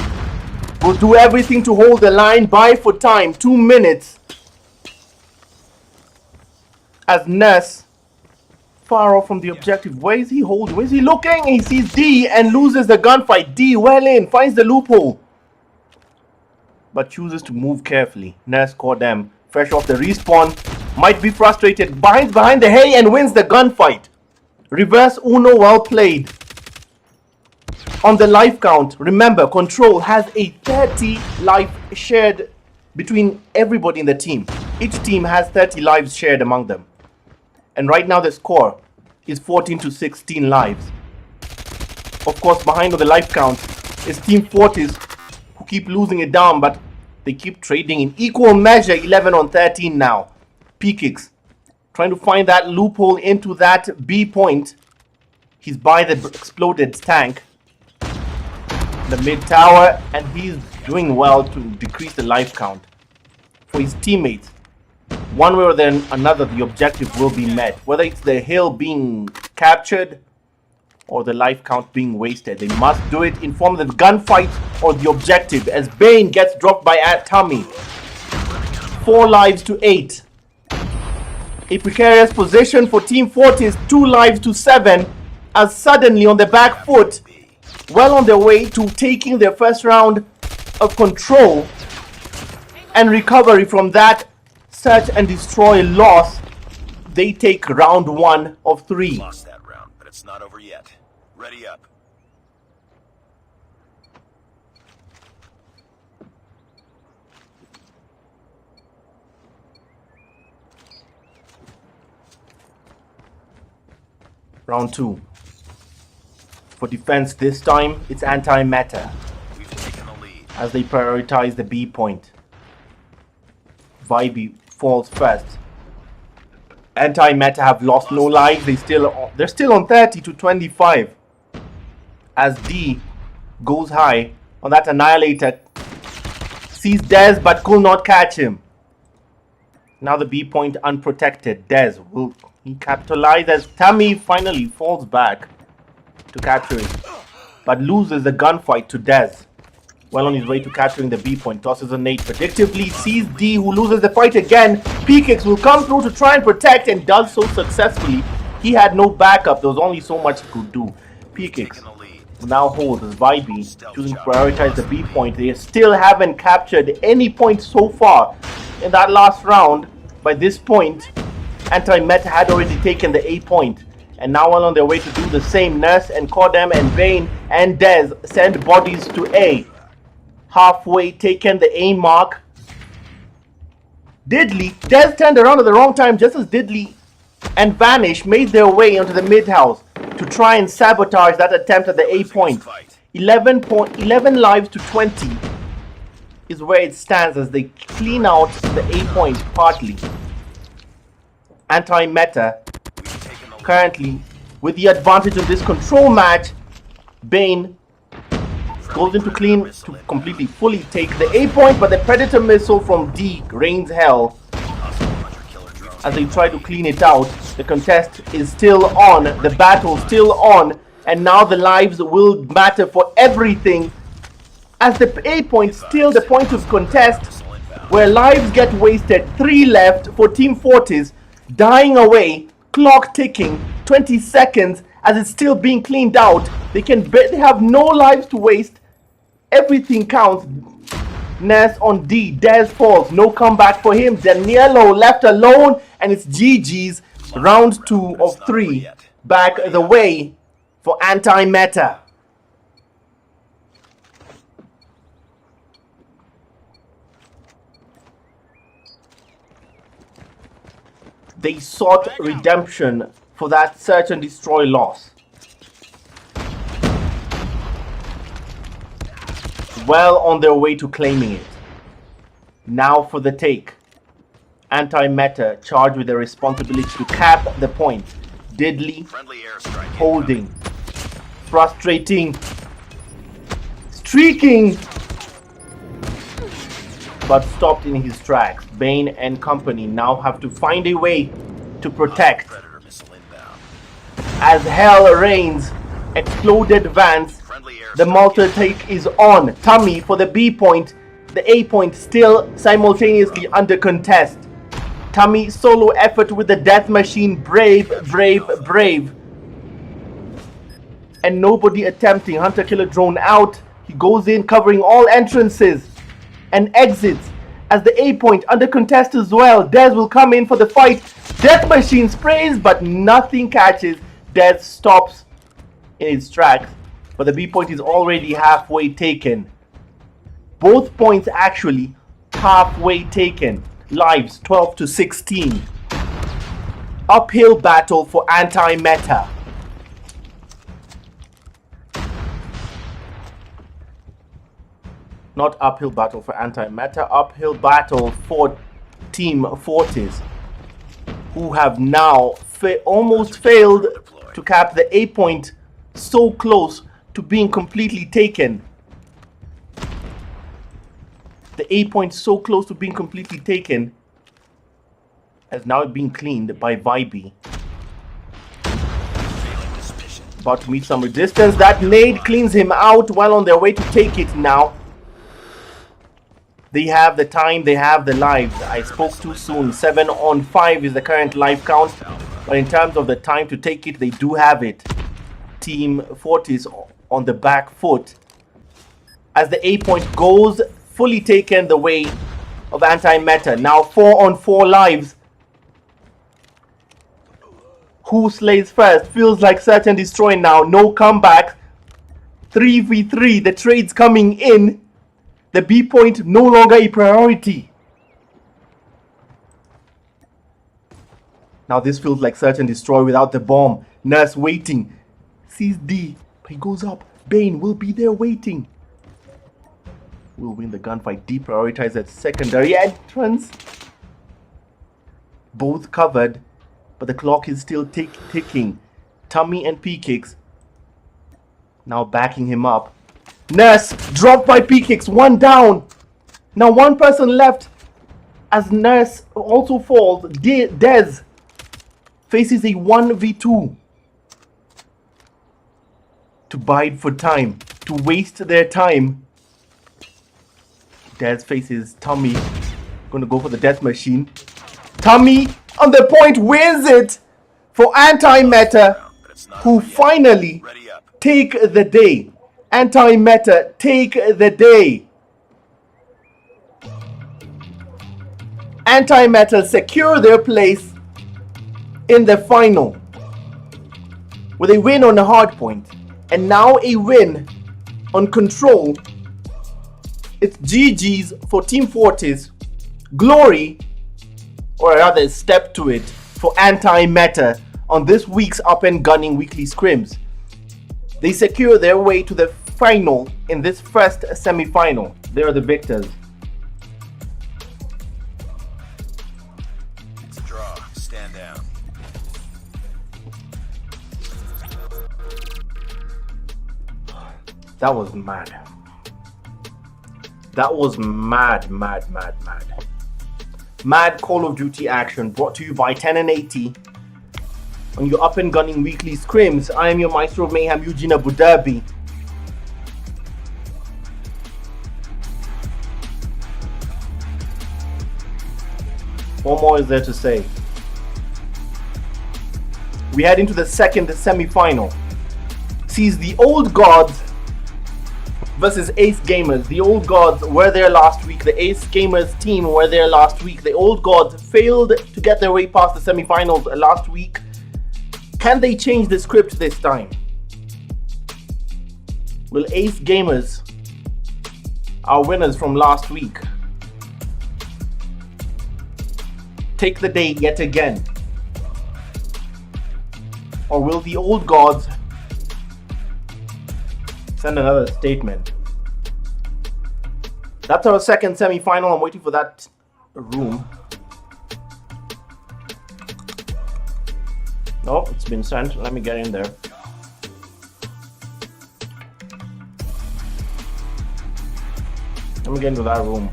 will do everything to hold the line. Buy for time. 2 minutes. As Ness, far off from the objective. Where is he holding? Where is he looking? He sees D and loses the gunfight. D well in. Finds the loophole. But chooses to move carefully. Ness caught them. Fresh off the respawn. Might be frustrated. Binds behind the hay and wins the gunfight. Reverse Uno, well played. On the life count, remember, Control has a 30 life shared between everybody in the team. Each team has 30 lives shared among them. And right now the score is 14 to 16 lives. Of course, behind on the life count is Team Fortis, who keep losing it down, but they keep trading in equal measure. 11 on 13 now. P-Kicks trying to find that loophole into that B point. He's by the exploded tank, the mid tower, and he's doing well to decrease the life count for his teammates. One way or then another, the objective will be met, whether it's the hill being captured or the life count being wasted. They must do it in form of the gunfight or the objective, as Bane gets dropped by Tommy. 4 lives to 8. A precarious position for Team Fortis. 2 lives to 7, as suddenly on the back foot, well on their way to taking their first round of Control and recovery from that Search and Destroy loss. They take round 1 of 3. Lost that round, but it's not over yet. Ready up. Round 2. For defense this time, it's anti-meta, We've taken the lead. as they prioritize the B point. Vibe falls first. Anti-meta have lost no lives. They're still on 30 to 25. As D goes high on that Annihilator. Sees Dez but could not catch him. Now the B point unprotected. Dez, will he capitalize as Tammy finally falls back to capturing, but loses the gunfight to Dez. Well on his way to capturing the B point, tosses a nade predictably, sees D, who loses the fight again. P-Kicks will come through to try and protect and does so successfully. He had no backup, there was only so much he could do. P-Kicks now holds as Vibe choosing to prioritize the B point. They still haven't captured any points so far in that last round. By this point, Anti-Meta had already taken the A point, and now while on their way to do the same, Nurse and Kodem and Vayne and Dez send bodies to A. Halfway taken the A mark. Diddley, Dez turned around at the wrong time just as Diddley and Vanish made their way onto the mid house to try and sabotage that attempt at the A point. 11 lives to 20 is where it stands as they clean out the A point partly. Anti-Meta currently with the advantage of this control match. Bane goes into clean to completely fully take the A point, but the Predator missile from D rains hell as they try to clean it out. The contest is still on, the battle still on, and now the lives will matter for everything, as the A point still the point of contest where lives get wasted. 3 left for Team Fortis, dying away, clock ticking, 20 seconds as it's still being cleaned out. They have no lives to waste. Everything counts. Ness on D, Dez falls, no comeback for him. Danielo left alone, and it's GG's. Round 2 of 3 back the way for Anti-Meta. They sought redemption for that search and destroy loss. Well on their way to claiming it. Now for the take. Anti-Meta charged with the responsibility to cap the point. Diddley holding. Frustrating. Streaking. But stopped in his tracks. Bane and company now have to find a way to protect. As hell rains, exploded Vance. The multi-take is on. Tummy for the B point. The A point still simultaneously under contest. Tummy solo effort with the death machine. Brave, brave, brave. And nobody attempting. Hunter killer drone out. He goes in covering all entrances and exits as the A point under contest as well. Dez will come in for the fight. Death machine sprays but nothing catches. Dez stops in its tracks, but the B point is already halfway taken. Both points actually halfway taken. Lives 12 to 16. Uphill battle for Anti-Meta. Not uphill battle for Anti-Meta, uphill battle for Team Fortis, who have now almost failed to cap the A point, so close to being completely taken. The A point so close to being completely taken has now been cleaned by Vibe. About to meet some resistance. That nade cleans him out while on their way to take it now. They have the time, they have the lives. I spoke too soon. 7 on 5 is the current life count. But in terms of the time to take it, they do have it. Team Fortis on the back foot. As the A point goes, fully taken the way of Anti-Meta. Now 4 on 4 lives. Who slays first? Feels like search and destroy now. No comeback. 3v3. The trade's coming in. The B point no longer a priority. Now this feels like search and destroy without the bomb. Nurse waiting. Sees D. But he goes up. Bane will be there waiting. Will win the gunfight. Deprioritize that secondary entrance. Both covered. But the clock is still ticking. Tummy and P-Kicks now backing him up. Nurse dropped by P-Kicks. One down. Now one person left as Nurse also falls. Dez faces a 1v2 to bide for time, to waste their time. Dez faces Tommy. Gonna go for the death machine. Tommy on the point wins it for Anti-Meta, who finally take the day. Anti-Meta take the day. Anti-Meta secure their place in the final with a win on the hard point and now a win on control. It's GG's for Team Fortis. Glory, or rather step to it, for Anti-Meta on this week's Up and Gunning Weekly Scrims. They secure their way to the final in this first semi-final. They are the victors. It's a draw. Stand down. That was mad. That was mad. Mad Call of Duty action brought to you by 10 and 80 on your Up and Gunning Weekly Scrims. I am your Maestro of Mayhem, Eugene Abu Dhabi. What more is there to say? We head into the second semi-final. Sees the Old Gods versus Ace Gamers. The Old Gods were there last week. The Ace Gamers team were there last week. The Old Gods failed to get their way past the semi-finals last week. Can they change the script this time? Will Ace Gamers, our winners from last week, take the day yet again? Or will the Old Gods send another statement? That's our second semi-final. I'm waiting for that room. No, it's been sent. Let me get in there. Let me get into that room.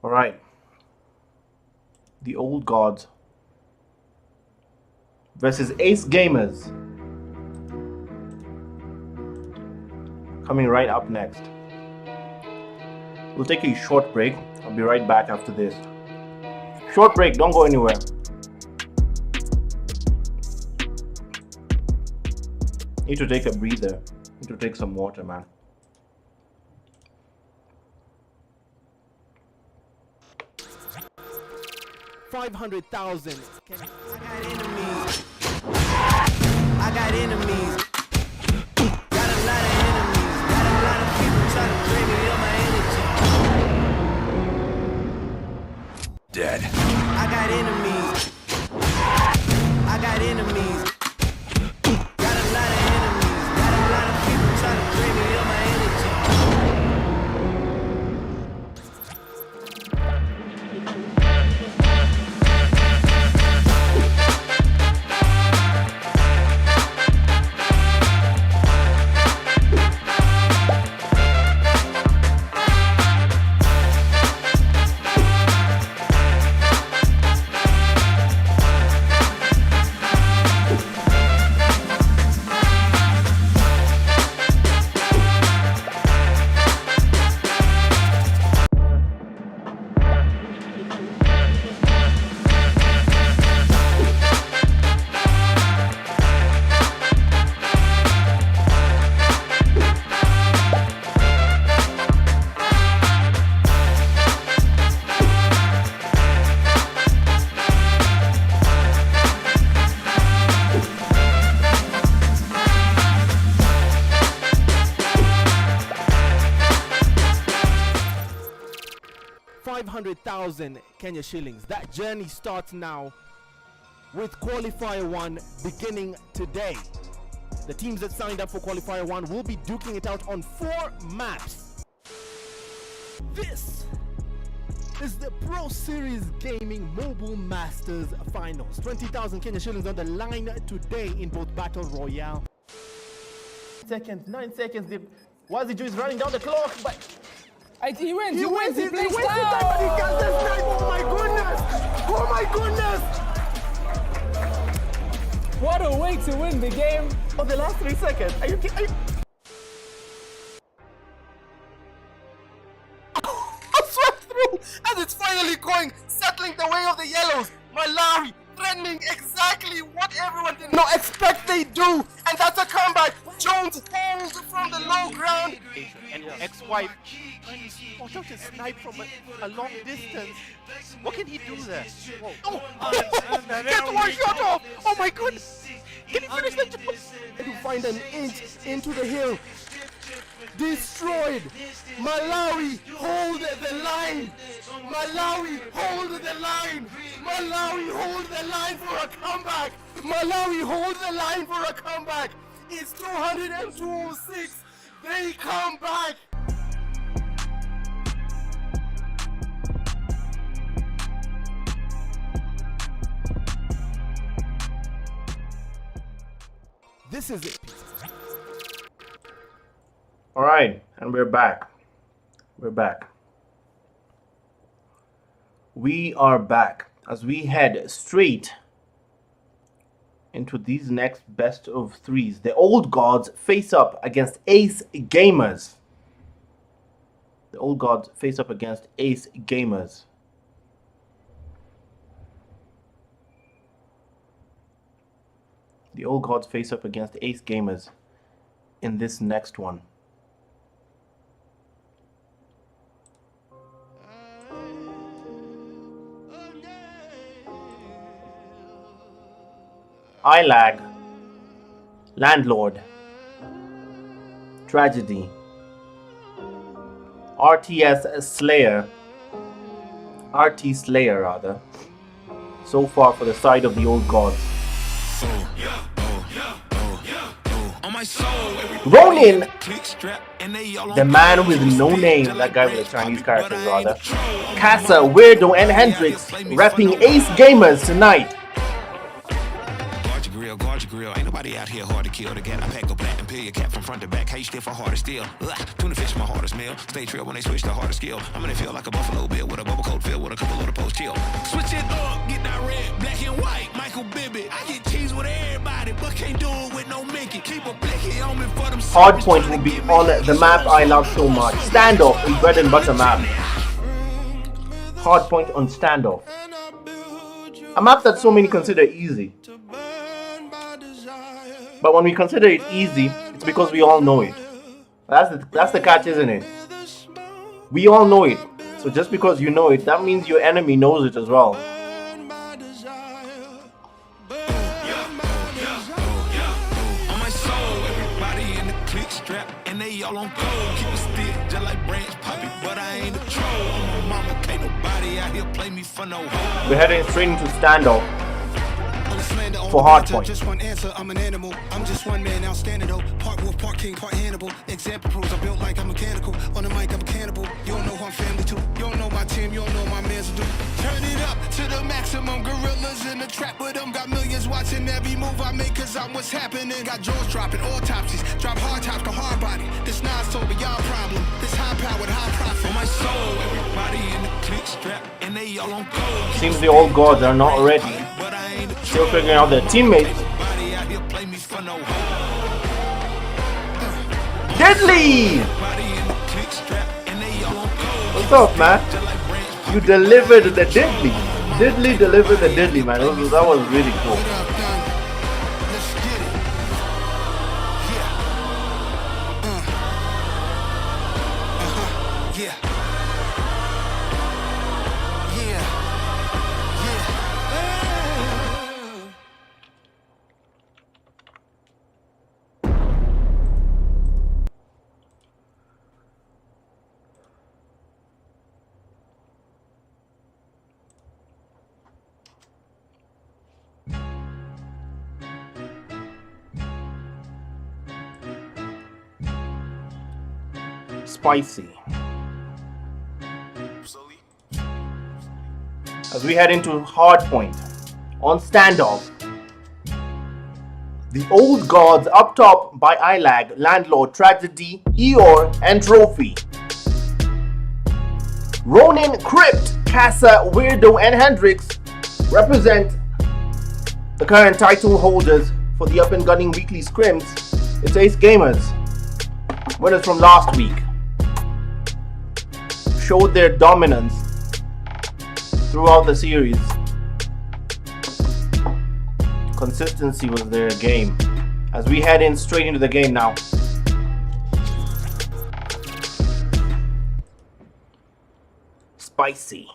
All right. The Old Gods versus Ace Gamers. Coming right up next. We'll take a short break. I'll be right back after this. Short break, don't go anywhere. Need to take a breather. Need to take some water, man. $500,000. I got enemies. Got a lot of enemies. Got a lot of people trying to drain me of my energy. Dead. I got enemies. I got enemies. Got a lot of enemies. Got a lot of people trying to drain me of my energy. 200,000 Kenya shillings. That journey starts now with Qualifier 1 beginning today. The teams that signed up for Qualifier 1 will be duking it out on 4 maps. This is the Pro Series Gaming Mobile Masters Finals. 20,000 Kenya shillings on the line today in both Battle Royale. 9 seconds. Wazzy is running down the clock, but He wins. he He wastes plays the time, but he gets the snipe. Oh my goodness! Oh my goodness! What a way to win the game. Oh, the last 3 seconds. Are you kidding? Swept through as it's finally going, settling the way of the yellows. Malawi threatening exactly what everyone did not expect they do, and that's a comeback. Jones holds from the low ground. And ex-wife spot out a snipe from a long distance. What can he do there? Whoa. Oh, get one shot off! Oh my goodness! Can he finish the job? To find an inch into the hill. Destroyed. Malawi hold the line. Malawi hold the line. Malawi hold the line for a comeback. Malawi hold the line for a comeback. It's 206. They come back. This is it. All right, and we're back. We're back. We are back as we head straight into these next best of threes. The old gods face up against Ace Gamers. The old gods face up against Ace Gamers. The old gods face up against Ace Gamers in this next one. ILAG, Landlord, Tragedy, RTS Slayer, RT Slayer rather, so far for the side of the old gods. Ronin, the man with no name, that guy with the Chinese characters rather, Casa, Weirdo, and Hendrix repping Ace Gamers tonight. Guard your grill. Ain't nobody out here hard to kill. The gat I pack a plant and peel your cat from front to back. How you still for harder steel? Tuna fish my hardest meal. Stay trail when they switch to harder skill. I'm gonna feel like a buffalo bill with a bubble coat filled with a couple of the post chill. Switch it up, get that red, black and white. Michael Bibby. I get cheese with everybody, but can't do it with no Mickey. Keep a blicky on me for them. Hard point will be on the map I love so much. Standoff is bread and butter map. Hard point on Standoff. A map that so many consider easy. But when we consider it easy, it's because we all know it. That's the catch, isn't it? We all know it. So just because you know it, that means your enemy knows it as well. We're heading straight into standoff for hard point. Just one answer, I'm an animal. I'm just one man outstanding though. Part wolf, part king, part Hannibal. Example proves I'm built like I'm mechanical. On the mic, I'm a cannibal. You don't know who I'm family to. You don't know my team, you don't know my mans do. Turn it up to the maximum. Gorillas in the trap with them. Got millions watching every move I make cause I'm what's happening. Got jaws dropping, autopsies. Drop hard tops to hard body. This Nas told me y'all problem. This high powered, high profit. For my soul, everybody in the click strap. And they all on gold. Seems the old gods are not ready. Still figuring out their teammates. Deadly! What's up, man? You delivered the deadly. Deadly delivered the deadly, man. That was really cool. Spicy. As we head into hard point on standoff, the old gods up top by Ilag, Landlord, Tragedy, Eeyore, and Trophy. Ronin, Crypt, Casa, Weirdo, and Hendrix represent the current title holders for the up and gunning weekly scrims. It's Ace Gamers, winners from last week, showed their dominance throughout the series. Consistency was their game. As we head in straight into the game now. Spicy.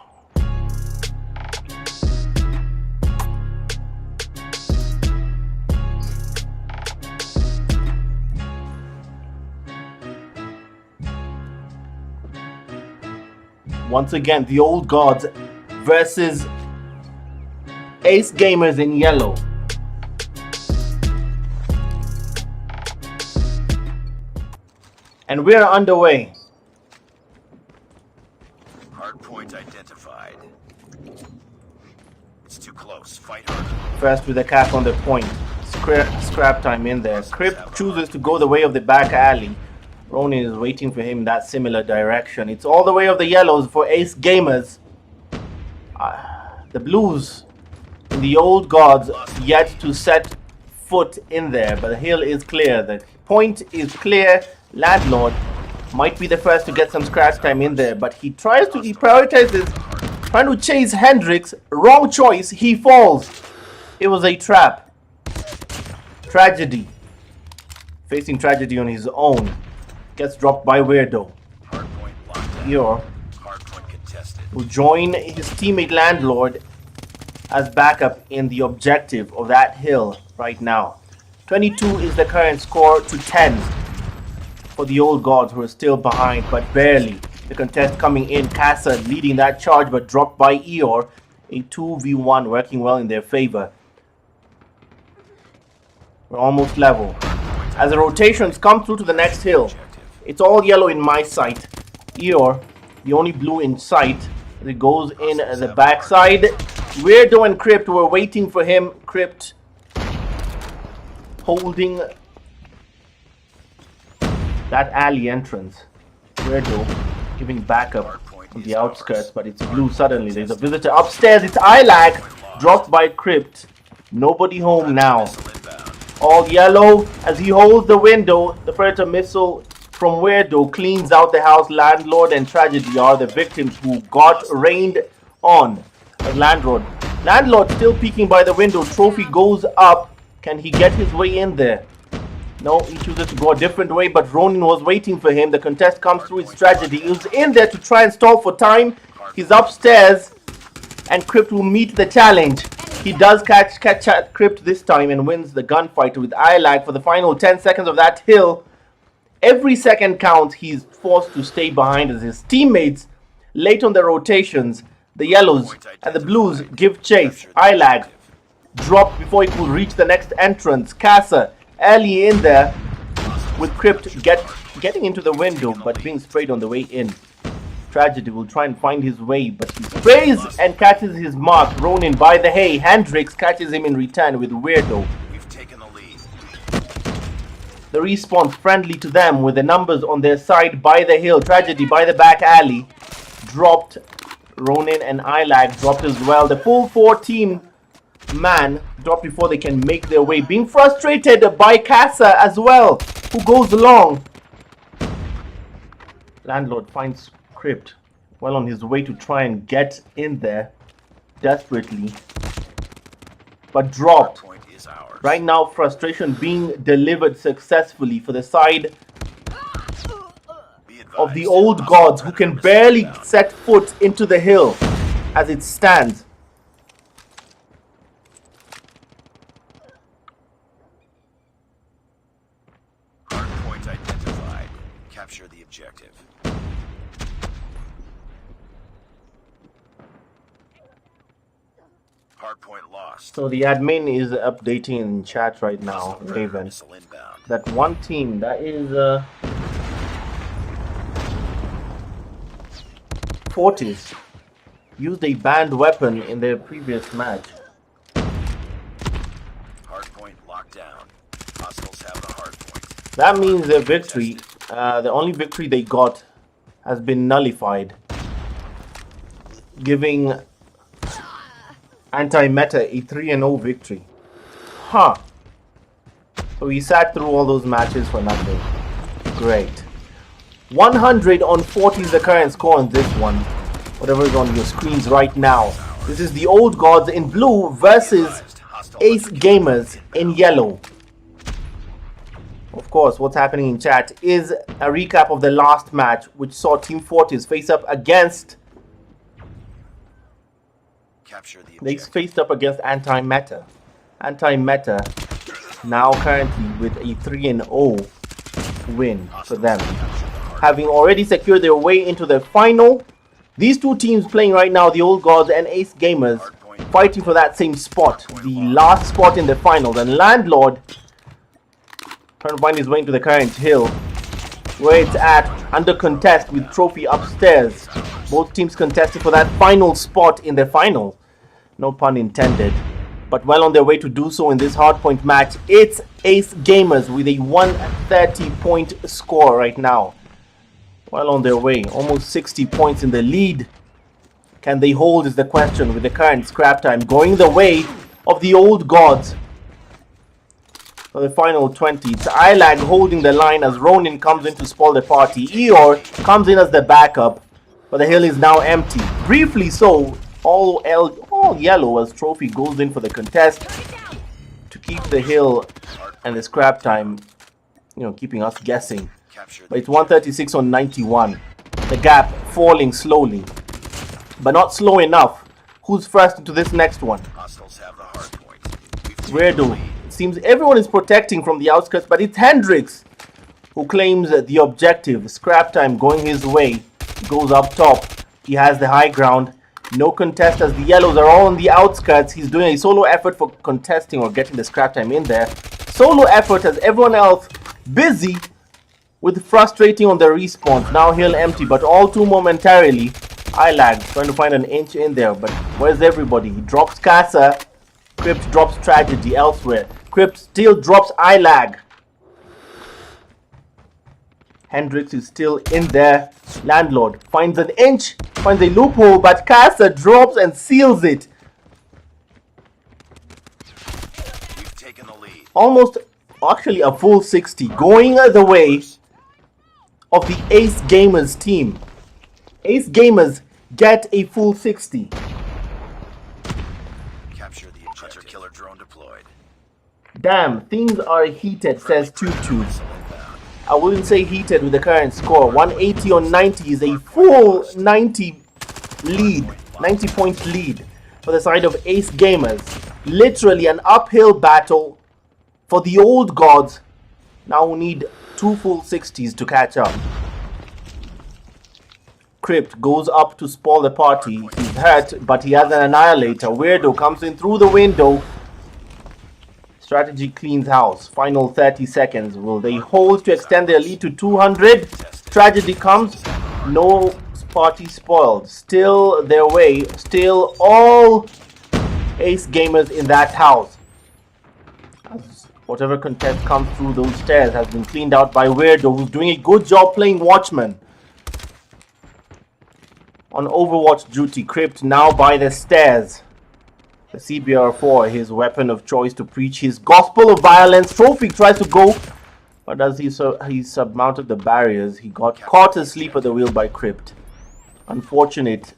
Once again, the old gods versus Ace Gamers in yellow. And we are underway. Hard point identified. It's too close. Fight hard. First with a cap on the point. Scrap time in there. Crypt chooses to go the way of the back alley. Ronin is waiting for him in that similar direction. It's all the way of the yellows for Ace Gamers. The blues in the old gods yet to set foot in there, but the hill is clear. The point is clear. Landlord might be the first to get some scratch time in there, but he prioritizes trying to chase Hendrix. Wrong choice. He falls. It was a trap. Tragedy. Facing Tragedy on his own. Gets dropped by Weirdo. Eeyore will join his teammate Landlord as backup in the objective of that hill right now. 22 is the current score to 10 for the old gods, who are still behind, but barely. The contest coming in, Casa leading that charge, but dropped by Eeyore. A 2v1 working well in their favor. We're almost level. As the rotations come through to the next hill, it's all yellow in my sight. Eeyore, the only blue in sight. As it goes in the backside. Weirdo and Crypt were waiting for him. Crypt holding that alley entrance. Weirdo giving backup on the outskirts, but it's blue suddenly. There's a visitor upstairs. It's Ilag, dropped by Crypt. Nobody home now. All yellow as he holds the window. The Predator missile from Weirdo cleans out the house. Landlord and Tragedy are the victims who got rained on. Landlord still peeking by the window. Trophy goes up. Can he get his way in there? No, he chooses to go a different way, but Ronin was waiting for him. The contest comes through his Tragedy. He was in there to try and stall for time. He's upstairs, and Crypt will meet the challenge. He does catch Crypt this time and wins the gunfight with Ilag for the final 10 seconds of that hill. Every second counts. He's forced to stay behind as his teammates, late on the rotations, the yellows and the blues give chase. Ilag dropped before he could reach the next entrance. Casa early in there with Crypt getting into the window but being sprayed on the way in. Tragedy will try and find his way, but he sprays and catches his mark. Ronin by the hay. Hendrix catches him in return with Weirdo. We've taken the lead. The respawn friendly to them with the numbers on their side by the hill. Tragedy by the back alley. Dropped. Ronin and Ilag dropped as well. The full 14 man dropped before they can make their way. Being frustrated by Casa as well, who goes long. Landlord finds Crypt well on his way to try and get in there desperately, but dropped. Right now, frustration being delivered successfully for the side of the old gods, who can barely set foot into the hill as it stands. Hardpoint identified. Capture the objective. Hardpoint lost. So the admin is updating in chat right now, Raven, that one team that is Fortis used a banned weapon in their previous match. Hardpoint locked down. Hostiles have the hardpoint. That means their victory, the only victory they got, has been nullified, giving Anti-Meta a 3-0 victory. Huh. So we sat through all those matches for nothing. Great. 100 on 40 is the current score on this one. Whatever is on your screens right now. This is the Old Gods in blue versus Ace Gamers in yellow. Of course, what's happening in chat is a recap of the last match, which saw Team Fortis face up against... They faced up against Anti-Meta. Anti-Meta now currently with a 3-0 win for them, having already secured their way into the final. These two teams playing right now, the Old Gods and Ace Gamers, fighting for that same spot, the last spot in the final. And Landlord trying to find his way into the current hill, where it's at, under contest with Trophy upstairs. Both teams contesting for that final spot in the final. No pun intended. But well on their way to do so in this hardpoint match. It's Ace Gamers with a 130-point score right now. Well on their way. Almost 60 points in the lead. Can they hold is the question with the current scrap time going the way of the Old Gods. For the final 20, it's Ilag holding the line as Ronin comes in to spoil the party. Eeyore comes in as the backup, but the hill is now empty. Briefly so, all yellow as Trophy goes in for the contest to keep the hill and the scrap time, keeping us guessing. But it's 136 on 91. The gap falling slowly, but not slow enough. Who's first into this next one? Weirdo. It seems everyone is protecting from the outskirts, but it's Hendrix who claims the objective. Scrap time going his way. He goes up top. He has the high ground. No contest as the yellows are all on the outskirts. He's doing a solo effort for contesting or getting the scrap time in there. Solo effort as everyone else busy with frustrating on the respawns. Now hill empty, but all too momentarily. Ilag trying to find an inch in there, but where's everybody? He drops Casa. Crypt drops Tragedy elsewhere. Crypt still drops Ilag. Hendrix is still in there. Landlord finds an inch, finds a loophole, but Casa drops and seals it. We've taken the lead. Almost, actually a full 60, going the way of the Ace Gamers team. Ace Gamers get a full 60. Capture the Hunter Killer drone deployed. Damn, things are heated, says Tutu. I wouldn't say heated with the current score. 180 on 90 is a full 90 lead, 90 point lead for the side of Ace Gamers. Literally an uphill battle for the Old Gods. Now we need 2 full 60s to catch up. Crypt goes up to spoil the party. He's hurt, but he has an Annihilator. Weirdo comes in through the window. Strategy cleans house. Final 30 seconds. Will they hold to extend their lead to 200? Tragedy comes. No party spoiled. Still their way. Still all Ace Gamers in that house. As whatever contest comes through those stairs has been cleaned out by Weirdo, who's doing a good job playing Watchman. On Overwatch duty, Crypt now by the stairs. The CBR4, his weapon of choice to preach his gospel of violence. Trophy tries to go, but as he submounted the barriers, he got caught asleep at the wheel by Crypt. Unfortunate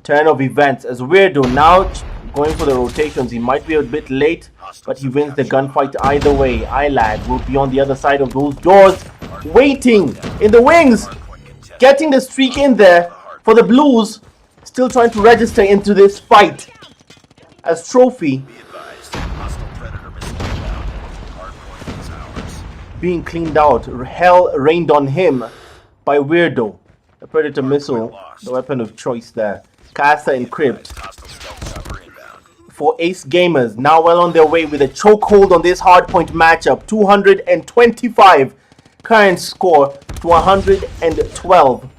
turn of events as Weirdo now going for the rotations. He might be a bit late, but he wins the gunfight either way. Ilag will be on the other side of those doors, waiting in the wings, getting the streak in there for the Blues, still trying to register into this fight. As Trophy being cleaned out, hell rained on him by Weirdo. The Predator missile, the weapon of choice there. Casa and Crypt for Ace Gamers, now well on their way with a chokehold on this hardpoint matchup. 225 current score to 112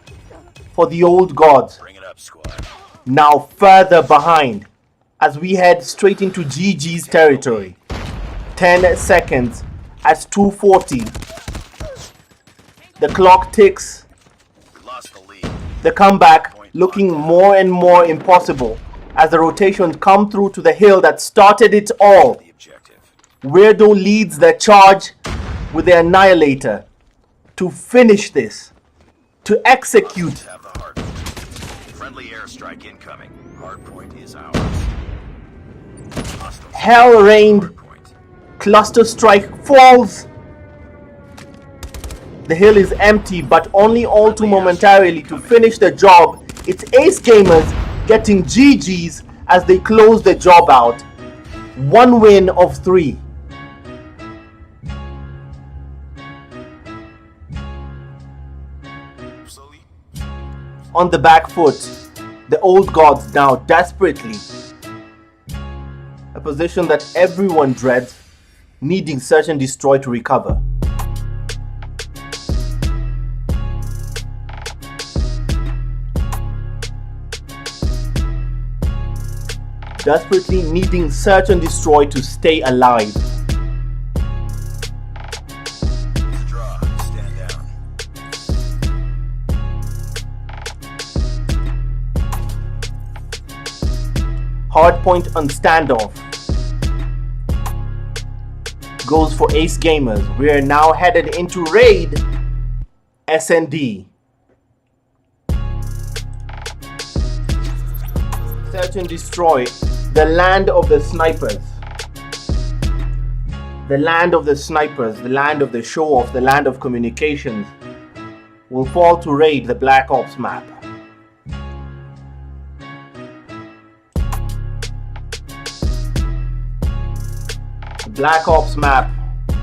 for the Old Gods. up, squad. now further behind as we head straight into GG's territory. 10 seconds at 2:40. The clock ticks. Lost the lead. The comeback looking more and more impossible as the rotations come through to the hill that started it all. The objective. Weirdo leads the charge with the Annihilator to finish this, to execute. Have the hard point. Friendly airstrike incoming. Hardpoint is ours. Hostile Hell rained. hardpoint. Cluster strike falls. The hill is empty, but only all too momentarily to finish the job. It's Ace Gamers getting GG's as they close the job out. 1 win of 3. On the back foot, the old gods now desperately. A position that everyone dreads, needing search and destroy to recover. Desperately needing search and destroy to stay alive. Draw. Stand down. Hardpoint on standoff. Goes for Ace Gamers. We are now headed into raid SND. Search and destroy. The land of the snipers. The land of the snipers. The land of the show-off. The land of communications. Will fall to raid the Black Ops map. The Black Ops map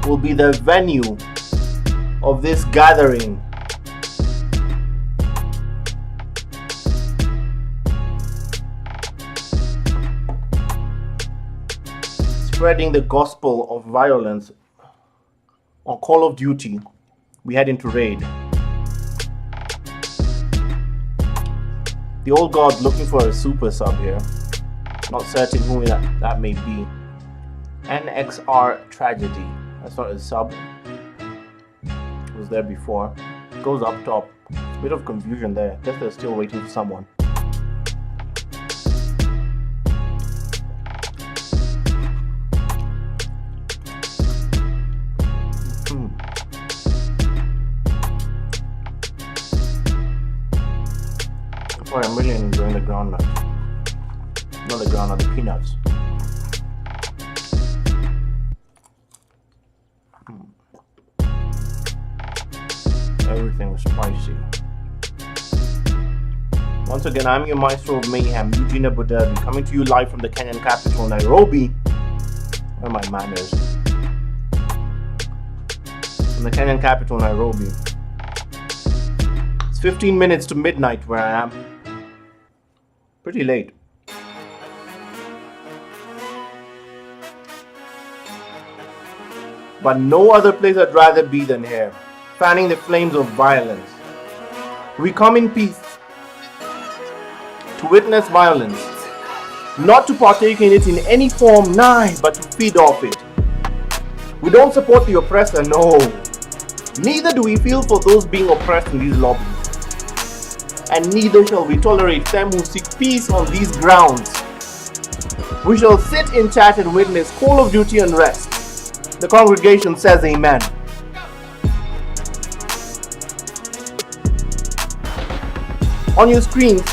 will be the venue of this gathering. Spreading the gospel of violence on Call of Duty, we head into raid. The old god looking for a super sub here. Not certain who that may be. NXR Tragedy. That's not a sub. It was there before. Goes up top. Bit of confusion there. Guess they're still waiting for someone. I'm really enjoying the groundnut. Not the groundnut, the peanuts. Everything was spicy. Once again, I'm your maestro of mayhem, Eugene Abu Dhabi, coming to you live from the Kenyan capital, Nairobi. Where are my manners? From the Kenyan capital, Nairobi. It's 15 minutes to midnight where I am. Pretty late. But no other place I'd rather be than here, fanning the flames of violence. We come in peace to witness violence, not to partake in it in any form, but to feed off it. We don't support the oppressor, no. Neither do we feel for those being oppressed in these lobbies. And neither shall we tolerate them who seek peace on these grounds. We shall sit in chat and witness Call of Duty and rest. The congregation says amen. On your screens,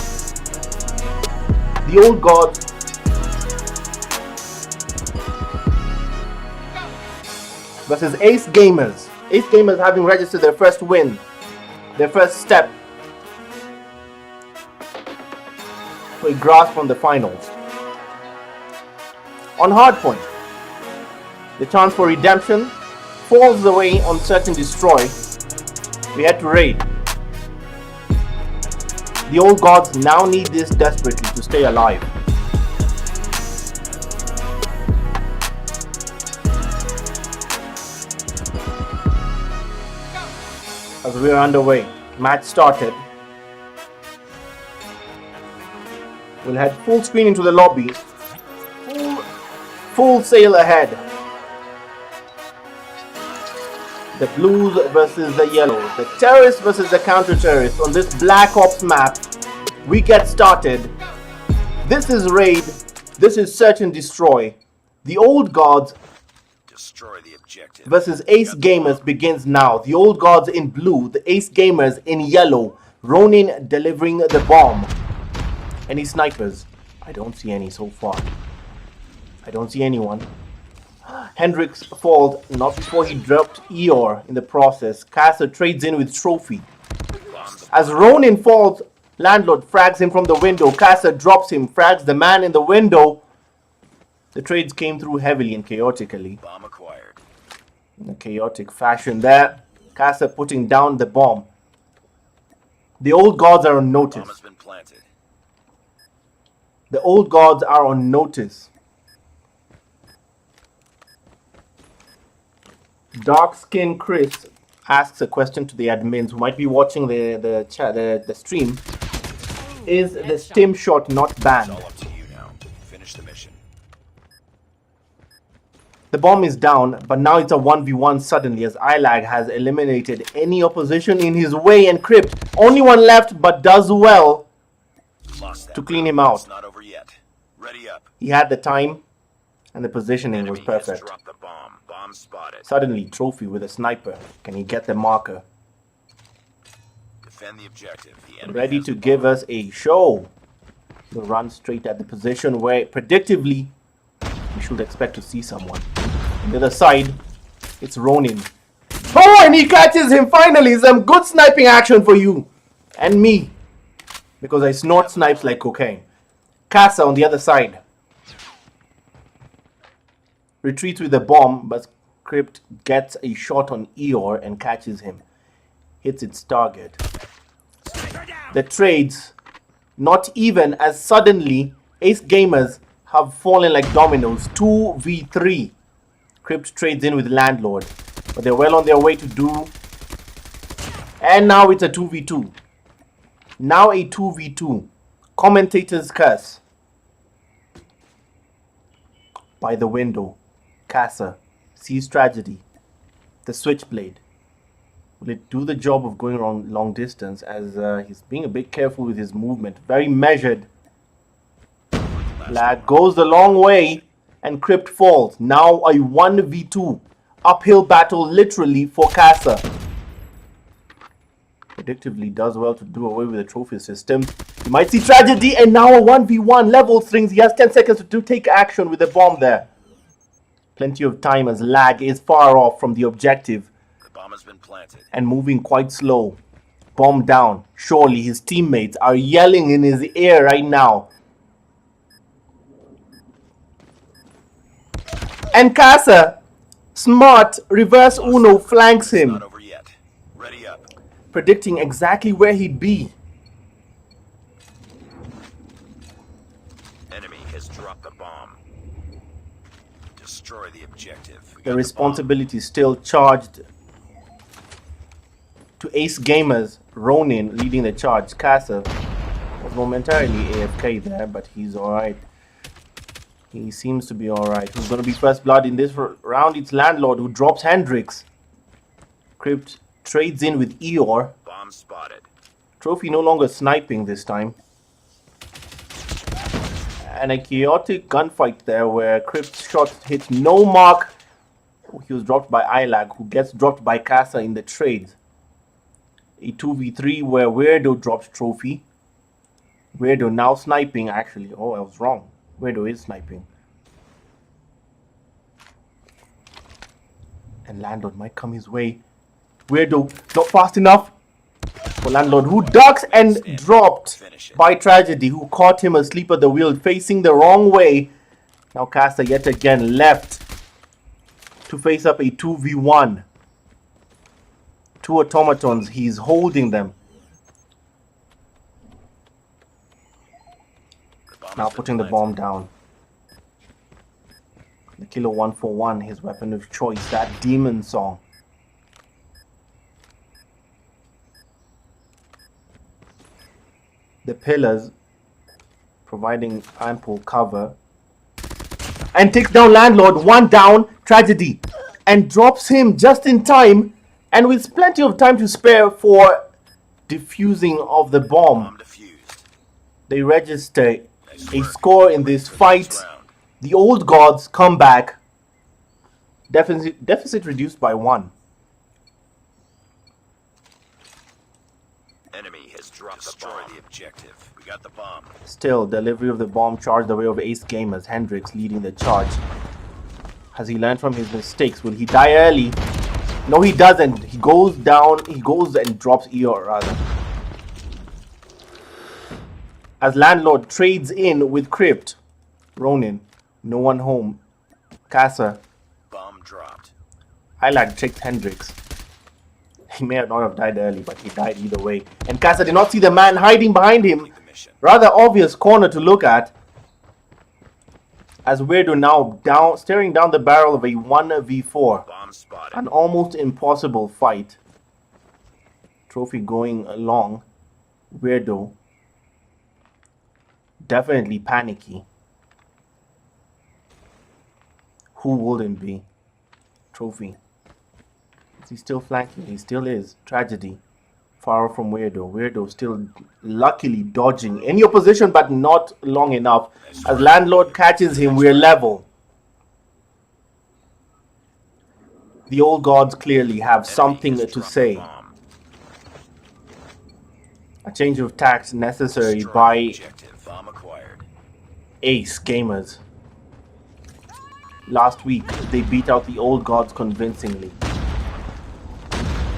the old gods versus Ace Gamers. Ace Gamers having registered their first win, their first step for a grasp on the finals. On Hardpoint, the chance for redemption falls away on Search and Destroy. We had to raid. The old gods now need this desperately to stay alive. As we are underway, match started. We'll head full screen into the lobby. Full sail ahead. The blues versus the yellows. The terrorists versus the counter-terrorists on this Black Ops map. We get started. This is Raid. This is Search and Destroy. The Old Gods Destroy the objective. versus Ace Gamers begins now. The Old Gods in blue, the Ace Gamers in yellow. Ronin delivering the bomb. Any snipers? I don't see any so far. I don't see anyone. Hendrix falls, not before he dropped Eeyore in the process. Casa trades in with Trophy. As Ronin falls, Landlord frags him from the window. Casa drops him, frags the man in the window. The trades came through heavily and chaotically. Bomb acquired. In a chaotic fashion there. Casa putting down the bomb. The Old Gods are on notice. Bomb has been planted. The Old Gods are on notice. Dark Skin Chris asks a question to the admins who might be watching the stream. Is the stim shot not banned? It's all up to you now. Finish the mission. The bomb is down, but now it's a 1v1 suddenly as Ilag has eliminated any opposition in his way, and Crypt, only one left but does well to clean him out. It's not over yet. Ready up. He had the time and the positioning was Enemy has perfect. dropped the bomb. Bomb spotted. Suddenly, Trophy with a sniper. Can he get the marker? Defend the objective. The enemy Ready has to the give bomb. us a show. He'll run straight at the position where predictively we should expect to see someone. On the other side, it's Ronin. Oh, and he catches him finally. Some good sniping action for you and me, because I snort snipes like cocaine. Casa on the other side retreats with the bomb, but Crypt gets a shot on Eeyore and catches him. Hits its target. The trades, not even as suddenly, Ace Gamers have fallen like dominoes. 2v3. Crypt trades in with Landlord, but they're well on their way to do. And now it's a 2v2. Now a 2v2. Commentators curse. By the window, Casa sees tragedy. The switchblade. Will it do the job of going around long distance, as he's being a bit careful with his movement. Very measured. Lag goes the long way and Crypt falls. Now a 1v2. Uphill battle literally for Casa. Predictively does well to do away with the trophy system. You might see tragedy, and now a 1v1 level things. He has 10 seconds to take action with the bomb there. Plenty of time as Lag is far off from the objective. The bomb has been planted. And moving quite slow. Bomb down. Surely his teammates are yelling in his ear right now. And Casa, smart, reverse Uno flanks him, Not over yet. Ready up. predicting exactly where he'd be. Enemy has dropped the bomb. Destroy the objective. We The got responsibility still charged to Ace Gamers. Ronin leading the charge. Casa was momentarily AFK there, but he's alright. He seems to be alright. Who's going to be first blood in this round? It's Landlord, who drops Hendrix. Crypt trades in with Eeyore. bomb spotted. Trophy no longer sniping this time. And a chaotic gunfight there where Crypt's shot hits no mark. He was dropped by Ilag, who gets dropped by Casa in the trades. A 2v3 where Weirdo drops Trophy. Weirdo now sniping actually. Oh, I was wrong. Weirdo is sniping. And Landlord might come his way. Weirdo not fast enough for Landlord, who ducks and dropped by Tragedy, who caught him asleep at the wheel, facing the wrong way. Now Casa yet again left to face up a 2v1. Two automatons, he's holding them. Now putting the bomb down. The Killer 141, his weapon of choice, that demon song. The pillars providing ample cover. And takes down Landlord, one down, Tragedy. And drops him just in time. And with plenty of time to spare for defusing of the bomb. They register a score in this fight. The old gods come back. Deficit reduced by 1. Enemy has dropped the objective. We got the bomb. Still, delivery of the bomb charged the way of Ace Gamers. Hendrix leading the charge. Has he learned from his mistakes? Will he die early? No, he doesn't. He goes down. He goes and drops Eeyore, rather. As Landlord trades in with Crypt. Ronin. No one home. Casa. Bomb dropped. Ilag checked Hendrix. He may not have died early, but he died either way. And Casa did not see the man hiding behind him. Rather obvious corner to look at. As Weirdo now staring down the barrel of a 1v4. An almost impossible fight. Trophy going along. Weirdo. Definitely panicky. Who wouldn't be? Trophy. Is he still flanking? He still is. Tragedy. Far from Weirdo. Weirdo still luckily dodging any opposition, but not long enough. As Landlord catches him, we're level. The old gods clearly have something to say. A change of tact necessary by Ace Gamers. Last week, they beat out the old gods convincingly.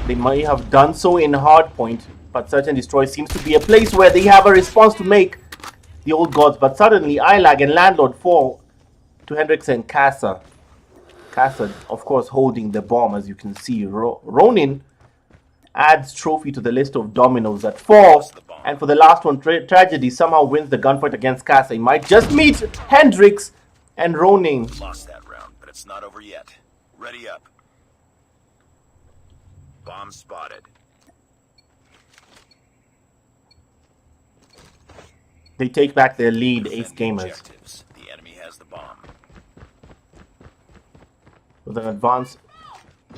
They might have done so in Hardpoint, but Search and Destroy seems to be a place where they have a response to make. The old gods, but suddenly Ilag and Landlord fall to Hendrix and Casa. Casa, of course, holding the bomb, as you can see. Ronin adds Trophy to the list of dominoes that fall. And for the last one, Tragedy somehow wins the gunfight against Casa. He might just meet Hendrix and Ronin. Lost that round, but it's not over yet. Ready up. Bomb spotted. They take back their lead, Ace Gamers. The enemy has the bomb. With an advance,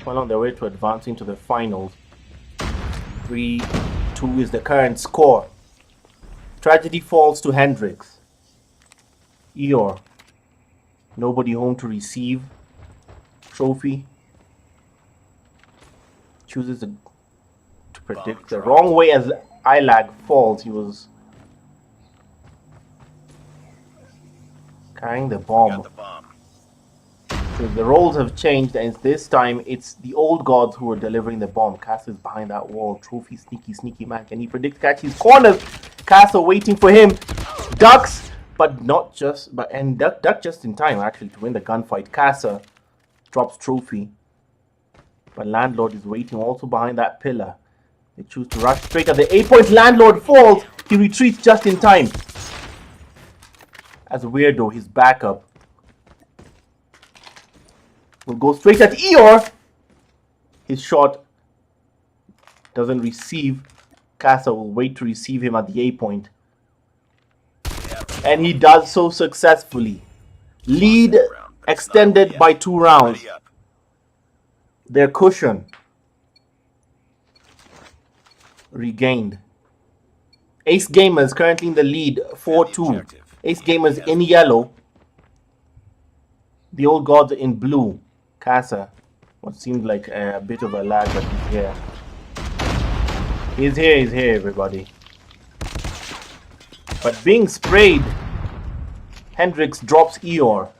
well on their way to advancing to the finals. 3-2 is the current score. Tragedy falls to Hendrix. Eeyore. Nobody home to receive. Trophy. Chooses to predict the wrong way as Ilag falls. He was carrying the bomb. So the roles have changed, and this time it's the old gods who are delivering the bomb. Casa is behind that wall. Trophy, sneaky man. Can he predict catch his corners? Casa waiting for him. Ducks, but not just, and duck just in time actually to win the gunfight. Casa drops Trophy. But Landlord is waiting also behind that pillar. They choose to rush straight at the 8-point. Landlord falls. He retreats just in time. As Weirdo, his backup, will go straight at Eeyore. His shot doesn't receive. Casa will wait to receive him at the 8-point. And he does so successfully. Lead extended by 2 rounds. Their cushion regained. Ace Gamers currently in the lead, 4-2. Ace Gamers in yellow. The old gods in blue. Casa, what seemed like a bit of a lag, but he's here. He's here, everybody. But being sprayed, Hendrix drops Eeyore.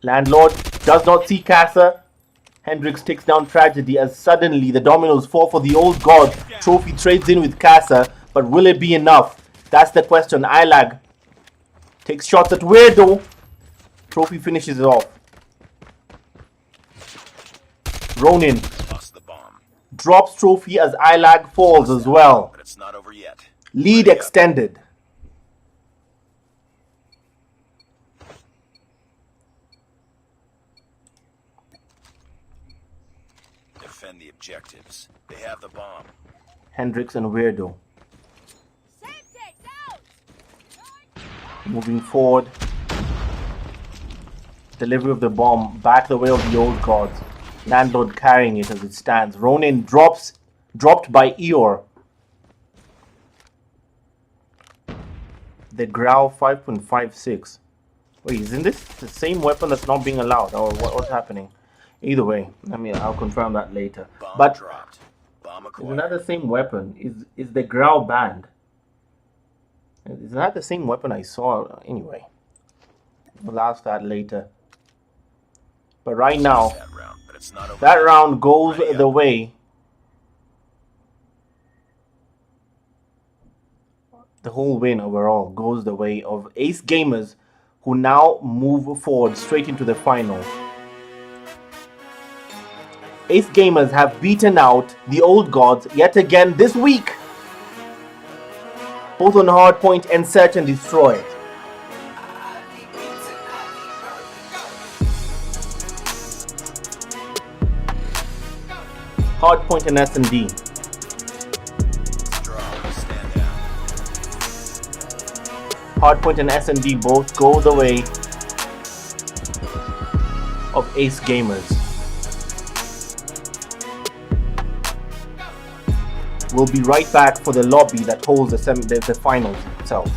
Landlord does not see Casa. Hendrix takes down Tragedy as suddenly the dominoes fall for the old god. Trophy trades in with Casa, but will it be enough? That's the question. Ilag takes shots at Weirdo. Trophy finishes it off. Ronin drops Trophy as Ilag falls as well. But it's not over yet. Lead extended. Defend the objectives. They have the bomb. Hendrix and Weirdo. Moving forward. Delivery of the bomb back the way of the old gods. Landlord carrying it as it stands. Ronin dropped by Eeyore. The Grau 5.56. Wait, isn't this the same weapon that's not being allowed? Or what's happening? Either way, I mean, I'll confirm that later. Bomb But dropped. Bomb isn't acquired. that the same weapon? Is the Grau banned? Isn't that the same weapon I saw? Anyway, we'll ask that later. But right now, That round, but it's not over. that round goes the way. The whole win overall goes the way of Ace Gamers, who now move forward straight into the final. Ace Gamers have beaten out the old gods yet again this week, both on Hardpoint and Search and Destroy. Hardpoint and S&D. Strong. Stand down. Hardpoint and S&D both go the way of Ace Gamers. We'll be right back for the lobby that holds the finals itself.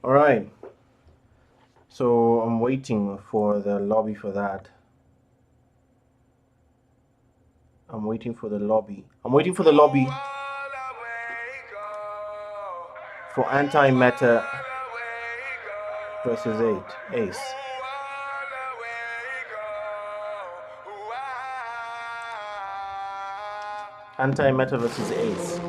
All right. So I'm waiting for the lobby for that. I'm waiting for the lobby for Antimatter versus Ace. Antimatter versus Ace.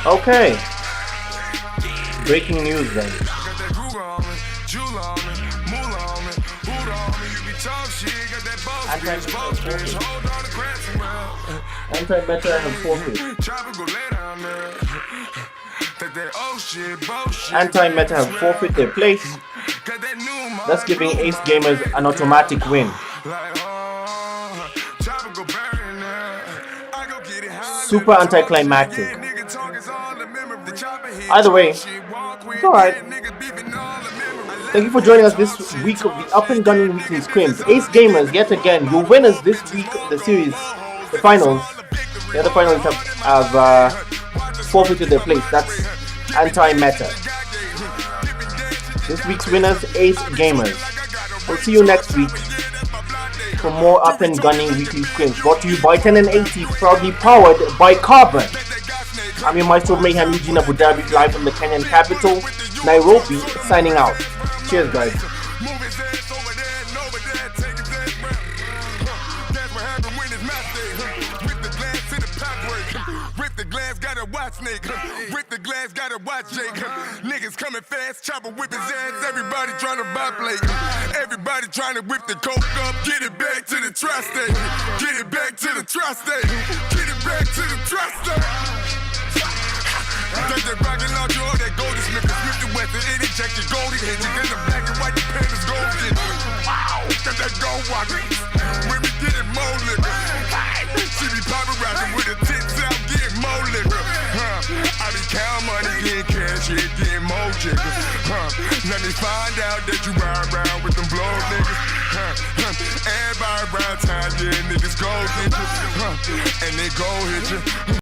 Okay. Breaking news then. Antimatter have forfeit. Antimatter have forfeit their place. Thus giving Ace Gamers an automatic win. Super anticlimactic. Either way, it's alright. Thank you for joining us this week of the up and gunning weekly scrims. Ace Gamers, yet again, your winners this week, the series, the finals. The other finalists have forfeited their place. That's Antimatter. This week's winners, Ace Gamers. We'll see you next week for more up and gunning weekly scrims. Brought to you by 10 and 80, proudly powered by Carbon. I'm your Maestro of Mayhem, Eugene Abu Dhabi, live from the Kenyan capital, Nairobi, signing out. Cheers, guys. With the glass, gotta watch Jake. Niggas coming fast, chopper whip his ass. Everybody trying to buy plate. Everybody trying to whip the coke up. Get it back to the tri-state. Get it back to the tri-state. Get it back to the tri-state. Take that rocket launcher or that golden slipper. Switch the weapon, it inject your golden engine. Get the black and white, the pandas golden. Wow, got that gold walker. When we getting more liquor. She be paparazzi with her tits out, getting more liquor. I be count money, getting cash, yeah, getting more jiggers. Let me find out that you ride around with them blow niggas. Everybody around town, yeah, niggas go get you. And they go hit you.